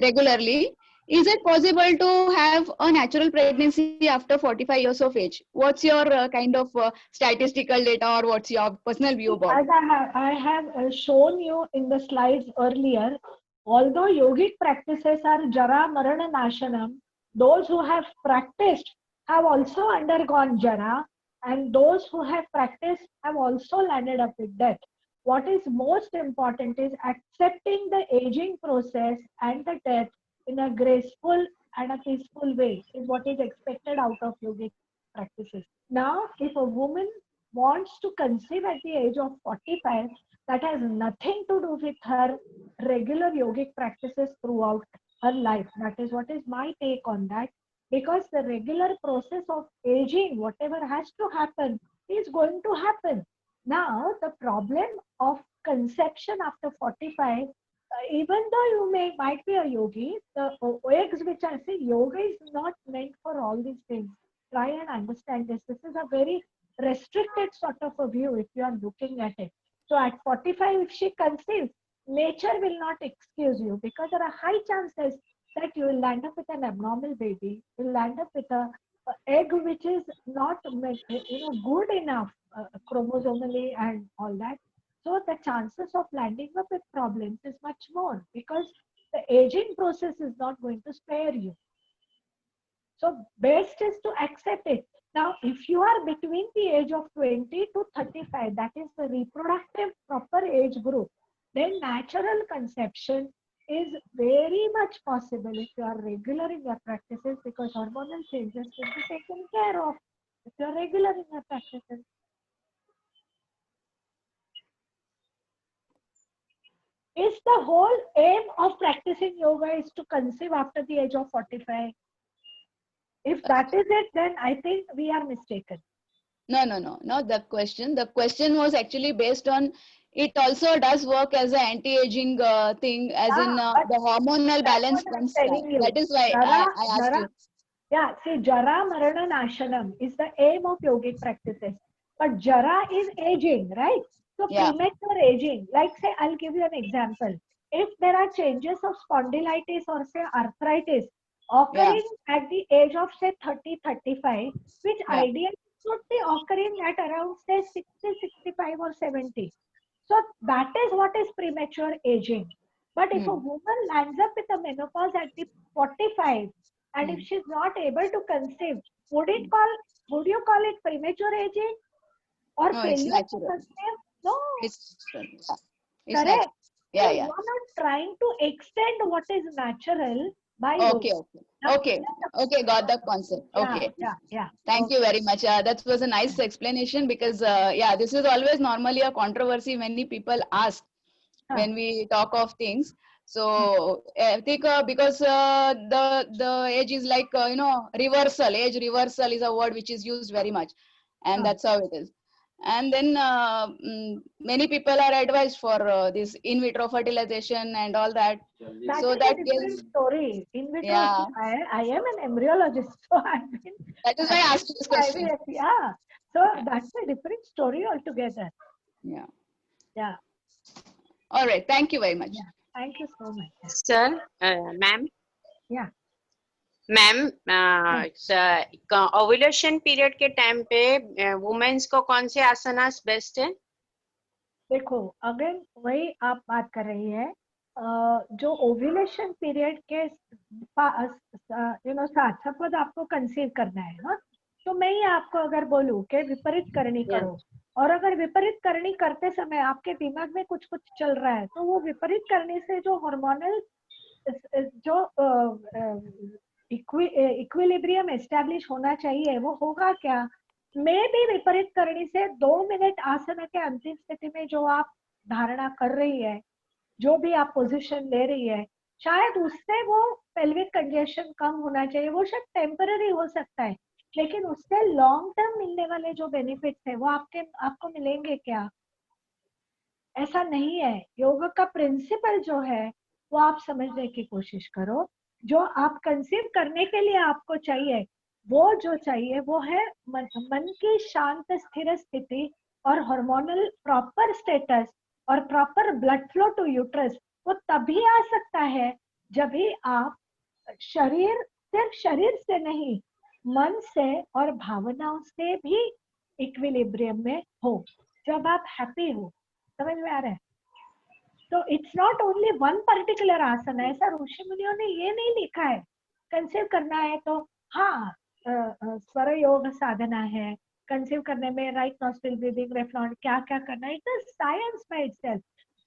regularly, is it possible to have a natural pregnancy after 45 years of age? What's your kind of statistical data, or what's your personal view about it? As I have shown you in the slides earlier, although yogic practices are Jara, Marana, Nashanam, those who have practiced have also undergone Jara, and those who have practiced have also landed up with death. What is most important is accepting the aging process and the death in a graceful and a peaceful way, is what is expected out of yogic practices. Now, if a woman wants to conceive at the age of 45, that has nothing to do with her regular yogic practices throughout her life. That is what is my take on that. Because the regular process of aging, whatever has to happen, is going to happen. Now, the problem of conception after 45, even though you might be a yogi, the eggs which I say, yoga is not meant for all these things. Try and understand this. This is a very restricted sort of a view if you are looking at it. So at 45, if she conceives, nature will not excuse you, because there are high chances that you will land up with an abnormal baby. You'll land up with a egg which is not good enough chromosomally and all that. So the chances of landing up with problems is much more, because the aging process is not going to spare you. So best is to accept it. Now, if you are between the age of 20 to 35, that is the reproductive proper age group, then natural conception is very much possible if you are regular in your practices, because hormonal changes will be taken care of if you are regular in your practices. Is the whole aim of practicing yoga is to conceive after the age of 45? If that is it, then I think we are mistaken. No, not the question. The question was actually based on, it also does work as an anti-aging thing, as in the hormonal balance comes back. That is why I asked you. Yeah, see, Jara, Marana, Nashanam is the aim of yogic practices. But Jara is aging, right? So premature aging, like say, I'll give you an example. If there are changes of spondylitis or say arthritis occurring at the age of say 30, 35, which ideally should be occurring at around say 60, 65 or 70. So that is what is premature aging. But if a woman lands up with a menopause at the 45, and if she's not able to conceive, would you call it premature aging or No, failure it's natural. to conceive? No. It's Correct. Yeah. You are not trying to extend what is natural by Okay. Got the concept. Okay. Yeah. Thank you very much. That was a nice explanation, because this is always normally a controversy many people ask when we talk of things. So I think because the age is like reversal. Age reversal is a word which is used very much, and that's how it is. And then many people are advised for this in vitro fertilization and all that. That so is that a different gives, story. In vitro, yeah. I am an embryologist, so I've been. That is why I asked this question. IVF, yeah. So that's a different story altogether. Yeah. All right. Thank you very much. Yeah. Thank you so much. Sir, ma'am. Yeah. Ma'am ovulation period के time पे women's को कौन से आसनास best है? देखो, again वही आप बात कर रही है, जो ओव्यूलेशन पीरियड के साथ सपोज आपको कंसीव करना है ना, तो मैं ही आपको अगर बोलूं कि विपरीत करनी Yeah. करो, और अगर विपरीत करनी करते समय आपके दिमाग में कुछ कुछ चल रहा है, तो वो विपरीत करने से जो हार्मोनल जो इक्विलिब्रियम एस्टैब्लिश होना चाहिए वो होगा क्या? मैं भी विपरीत करने से 2 मिनट आसन के अंतिम स्थिति में जो आप धारणा कर रही है, जो भी आप पोजीशन ले रही है, शायद उससे वो पेल्विक कंजेशन कम होना चाहिए, वो शायद टेम्पररी हो सकता है, लेकिन उससे लॉन्ग टर्म मिलने वाले जो बेनिफिट्स है वो आपको मिलेंगे क्या? ऐसा नहीं है। योग का प्रिंसिपल जो है वो आप समझने की कोशिश करो। जो आप कंसीव करने के लिए आपको चाहिए, वो जो चाहिए वो है मन की शांत स्थिर स्थिति और हार्मोनल प्रॉपर स्टेटस और proper blood flow to uterus. वो तभी आ सकता है जब भी आप सिर्फ शरीर से नहीं, मन से और भावनाओं से भी इक्विलिब्रियम में हो, जब आप हैप्पी हो। समझ में आ रहा है? तो it's not only one particular आसन, ऐसा ऋषि मुनियों ने ये नहीं लिखा है। कंसीव करना है तो हाँ, स्वर योग साधना है, कंसीव करने में right nostril breathing, left nostril, क्या क्या करना है, it's science by itself.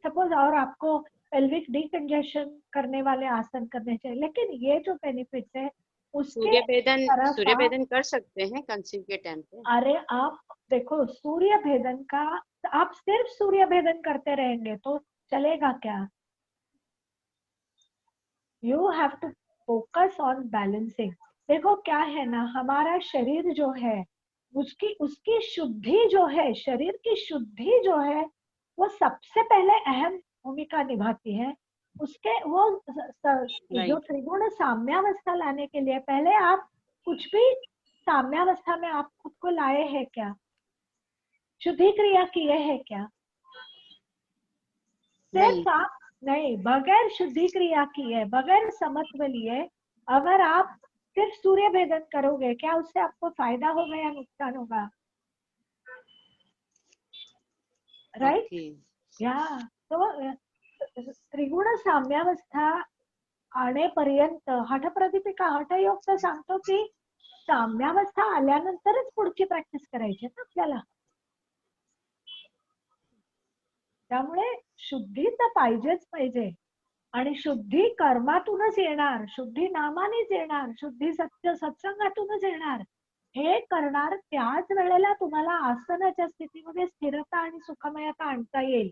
Suppose और आपको पेल्विक डिकंजेशन करने वाले आसन करने चाहिए, लेकिन ये जो बेनिफिट्स है उसके तरफ सूर्य भेदन कर सकते हैं कंसीव के टाइम पे? अरे आप देखो, सूर्य भेदन का आप सिर्फ सूर्य भेदन करते रहेंगे तो चलेगा क्या? You have to focus on balancing. देखो क्या है ना, हमारा शरीर जो है उसकी शुद्धि जो है, शरीर की शुद्धि जो है वो सबसे पहले अहम भूमिका निभाती है। उसके वो जो त्रिगुण साम्यावस्था लाने के लिए पहले आप कुछ भी साम्यावस्था में आप खुद को लाए हैं क्या? शुद्धि क्रिया किए है क्या? सिर्फ आप नहीं, बगैर शुद्धि क्रिया किए, बगैर समत्व लिए अगर आप सिर्फ सूर्य भेदन करोगे, क्या उससे आपको फायदा होगा या नुकसान होगा? राइट? या तो त्रिगुण साम्यावस्था आणेपर्यंत हठप्रदीपिका हठयोग तर सांगतो की साम्यावस्था आल्यानंतरच पुढची प्रॅक्टिस करायची ना आपल्याला. त्यामुळे शुद्धी तर पाहिजेच पाहिजे, आणि शुद्धी कर्मातूनच येणार, शुद्धी नामानेच येणार, शुद्धी सत्य सत्संगातूनच येणार. हे करणार त्याच वेळेला तुम्हाला आसनाच्या स्थितीमध्ये स्थिरता आणि सुखमयता आणता येईल.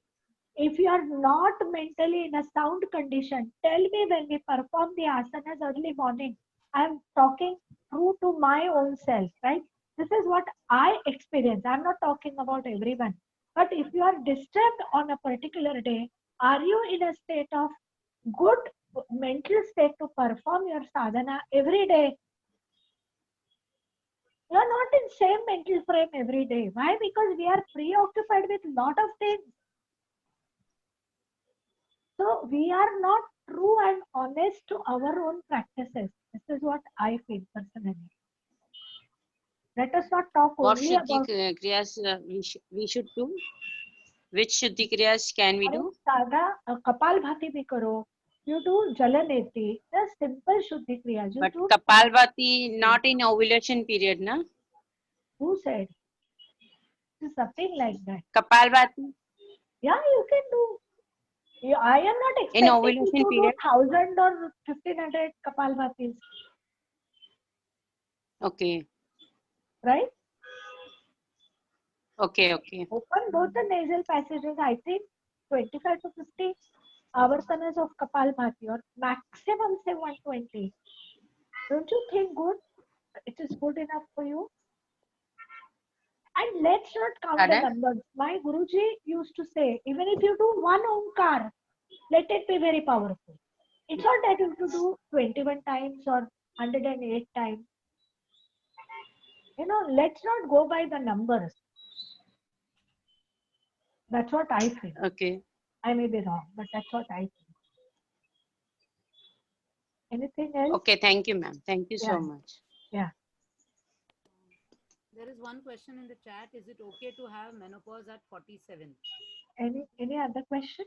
If you are not mentally in a sound condition, tell me, when we perform the asanas early morning, I am talking true to my own self, right? This is what I experience. I'm not talking about everyone. But if you are disturbed on a particular day, are you in a state of good mental state to perform your sadhana every day? You are not in same mental frame every day. Why? Because we are preoccupied with lot of things. So we are not true and honest to our own practices. This is what I feel personally. Let us not talk What only about Shuddhi Kriyas we should do? Which Shuddhi Kriyas can we do? साधा कपालभाती भी करो. You do Jalaneti, the simple Shuddhi Kriya. You But do Kapalbhati not in ovulation period, na? who said? It's something like that. Kapalbhati Yeah, you can do. I am not in expecting you ovulation to do period. 1000 or 1500 Kapalbhatis, Okay, right? okay, okay. Open both the nasal passages. I think 25 to 50 avartanas of Kapalbhati, or maximum say 120. Don't you think good? It is good enough for you? And let's not count the Pardon? numbers. My Guruji used to say, even if you do one Omkar, let it be very powerful. It's not that you have to do 21 times or 108 times. You know, let's not go by the numbers. That's what I feel. Okay. I may be wrong, but that's what I feel. Anything else? Okay, thank you, ma'am. Thank you so Yeah. much. Yeah. There is one question in the chat. Is it okay to have menopause at 47? Any other question?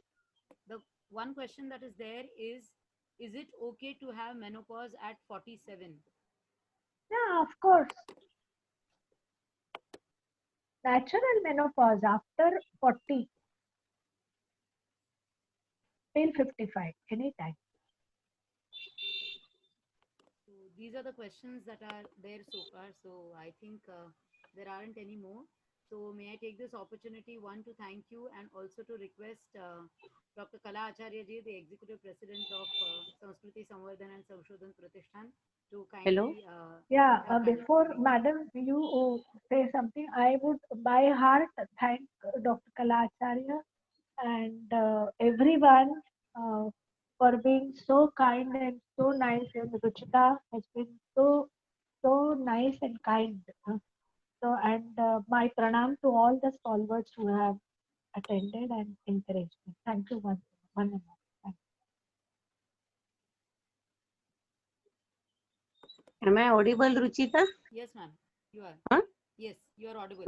The one question that is there is it okay to have menopause at 47? Yeah, of course. Natural menopause after 40 till 55, anytime. So these are the questions that are there so far. So I think there aren't any more. So may I take this opportunity, one, to thank you and also to request Dr. Kala Acharya ji, the Executive President of Sanskriti Samvardhan and Samshodhan Pratishthan, to Hello. kindly Yeah, have before Madam, you say something, I would by heart thank Dr. Kalacharya and everyone for being so kind and so nice. And Ruchita has been so nice and kind. So, and my pranam to all the stalwarts who have attended and encouraged me. Thank you one and all. Thank Am I audible, Ruchita? Yes, ma'am. You are. Huh? Yes, you are audible.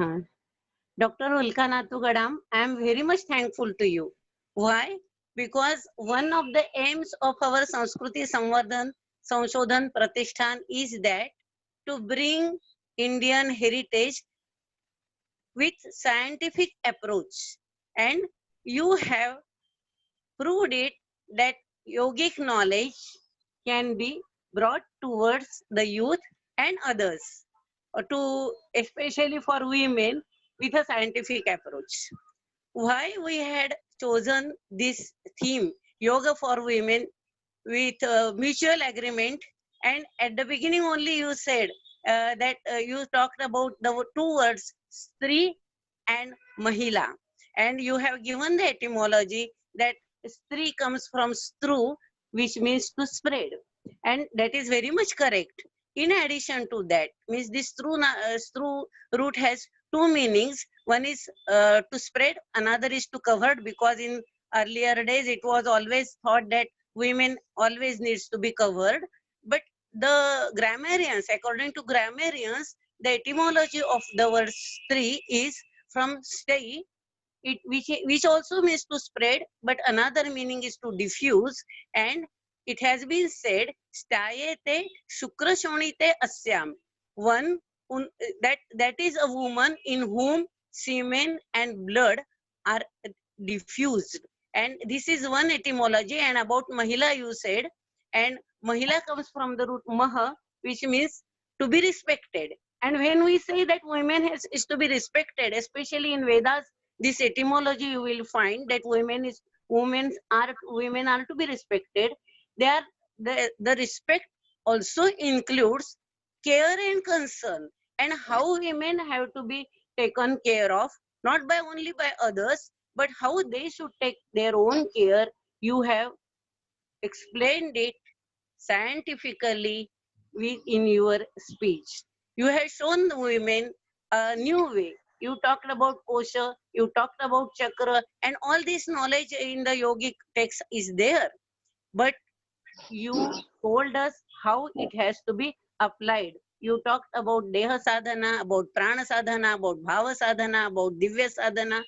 Dr. Ulka Nathu Gadam, I am very much thankful to you. Why? Because one of the aims of our Sanskriti Samvardhan, Samshodhan Pratishthan is that to bring Indian heritage with scientific approach. And you have proved it that yogic knowledge can be brought towards the youth and others, to especially for women with a scientific approach. Why we had chosen this theme, yoga for women, with mutual agreement, and at the beginning only you said that you talked about the two words stri and mahila, and you have given the etymology that stri comes from stru, which means to spread, and that is very much correct. In addition to that, means this stru root has two meanings. One is to spread, another is to covered, because in earlier days it was always thought that women always needs to be covered. But the grammarians, according to grammarians, the etymology of the word stri is from stay, which also means to spread, but another meaning is to diffuse. And it has been said, stayete shukra shonite asyam, one that is a woman in whom semen and blood are diffused. And this is one etymology. And about mahila you said, and mahila comes from the root maha, which means to be respected. And when we say that women is to be respected, especially in Vedas, this etymology you will find that women are to be respected. They are the respect also includes care and concern, and how women have to be taken care of, not by only by others, but how they should take their own care. You have explained it scientifically in your speech. You have shown the women a new way. You talked about kosha, you talked about chakra, and all this knowledge in the yogic text is there. But you told us how it has to be applied. You talked about deha sadhana, about prana sadhana, about bhava sadhana, about divya sadhana,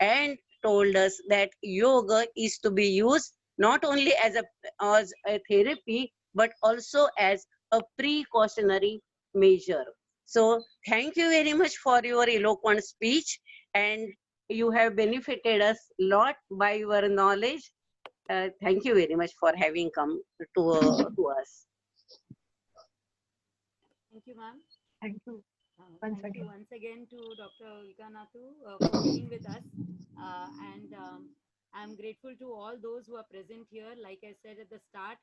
and told us that yoga is to be used not only as a therapy, but also as a precautionary measure. So thank you very much for your eloquent speech, and you have benefited us a lot by your knowledge. Thank you very much for having come to us. Thank you, ma'am. Thank you Thank once you again. once again to Dr. Ulka Nathu for being with us. And I'm grateful to all those who are present here. Like I said at the start,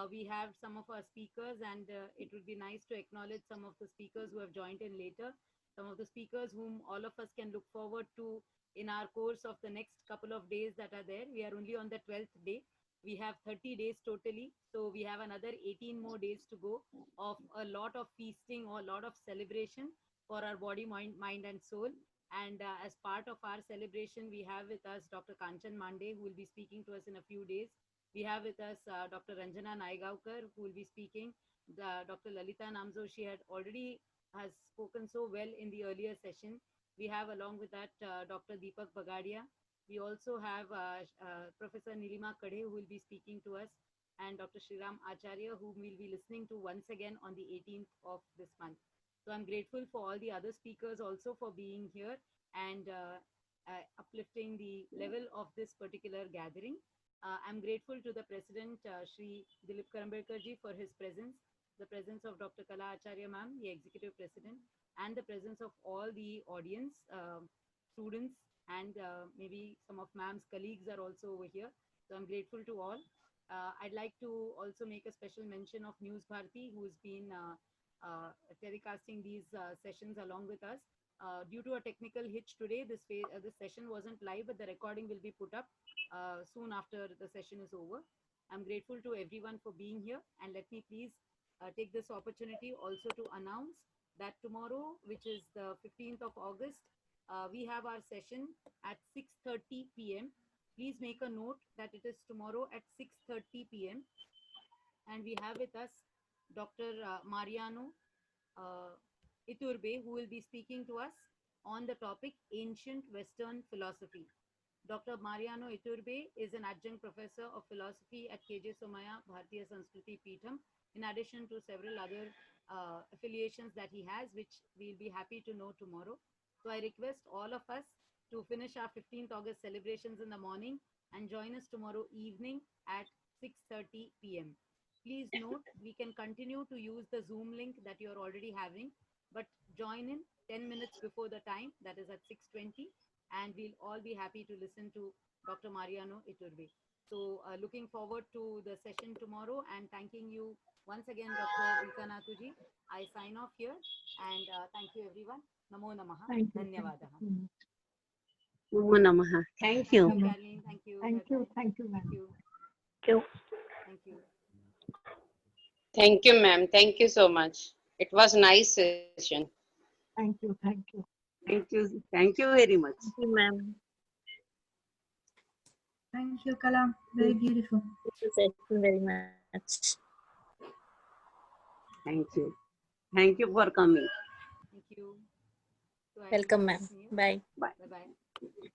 we have some of our speakers, and it would be nice to acknowledge some of the speakers who have joined in later. Some of the speakers whom all of us can look forward to in our course of the next couple of days that are there. We are only on the 12th day. We have 30 days totally. So we have another 18 more days to go of a lot of feasting or a lot of celebration for our body, mind and soul. And as part of our celebration, we have with us Dr. Kanchan Mande, who will be speaking to us in a few days. We have with us Dr. Ranjana Naigaukar, who will be speaking. Dr. Lalita Namzo, she had already has spoken so well in the earlier session. We have along with that Dr. Deepak Bagadia. We also have Professor Nilima Kadhe, who will be speaking to us, and Dr. Shriram Acharya, whom we'll be listening to once again on the 18th of this month. So I'm grateful for all the other speakers also for being here and uplifting the level of this particular gathering. I'm grateful to the President, Shri Dilip Karambekar-ji, for his presence, the presence of Dr. Kala Acharya ma'am, the Executive President, and the presence of all the audience, students, and maybe some of ma'am's colleagues are also over here. So I'm grateful to all. I'd like to also make a special mention of News Bharati, who's been telecasting these sessions along with us. Due to a technical hitch today, this session wasn't live, but the recording will be put up soon after the session is over. I'm grateful to everyone for being here, and let me please take this opportunity also to announce that tomorrow, which is the 15th of August, we have our session at 6:30 p.m. Please make a note that it is tomorrow at 6:30 p.m. And we have with us Dr. Mariano Iturbe, who will be speaking to us on the topic Ancient Western Philosophy. Dr. Mariano Iturbe is an adjunct professor of philosophy at KJ Somaya Bharatiya Sanskriti Peetham, in addition to several other affiliations that he has, which we'll be happy to know tomorrow. So I request all of us to finish our 15th August celebrations in the morning and join us tomorrow evening at 6:30 p.m. Please note, we can continue to use the Zoom link that you're already having, but join in 10 minutes before the time, that is at 6:20, and we'll all be happy to listen to Dr. Mariano Iturbe. So looking forward to the session tomorrow, and thanking you once again, Dr. Ulkanathuji. I sign off here, and thank you everyone. Namo Namaha. Thank you. Dhanyavadaha. Namo Namaha. Thank you. Thank you, Caroline. Thank you. Thank you. Bye-bye. Thank you, ma'am. Thank you. Thank you. Thank you. Thank you, ma'am. Thank you so much. It was nice session. Thank you. Thank you. Thank you. Thank you very much. Thank you, ma'am. Thank you, Kalam. Very beautiful. Thank you very much. Thank you. Thank you for coming. Thank you. So I Welcome, will ma'am. continue. Bye. Bye. Bye-bye.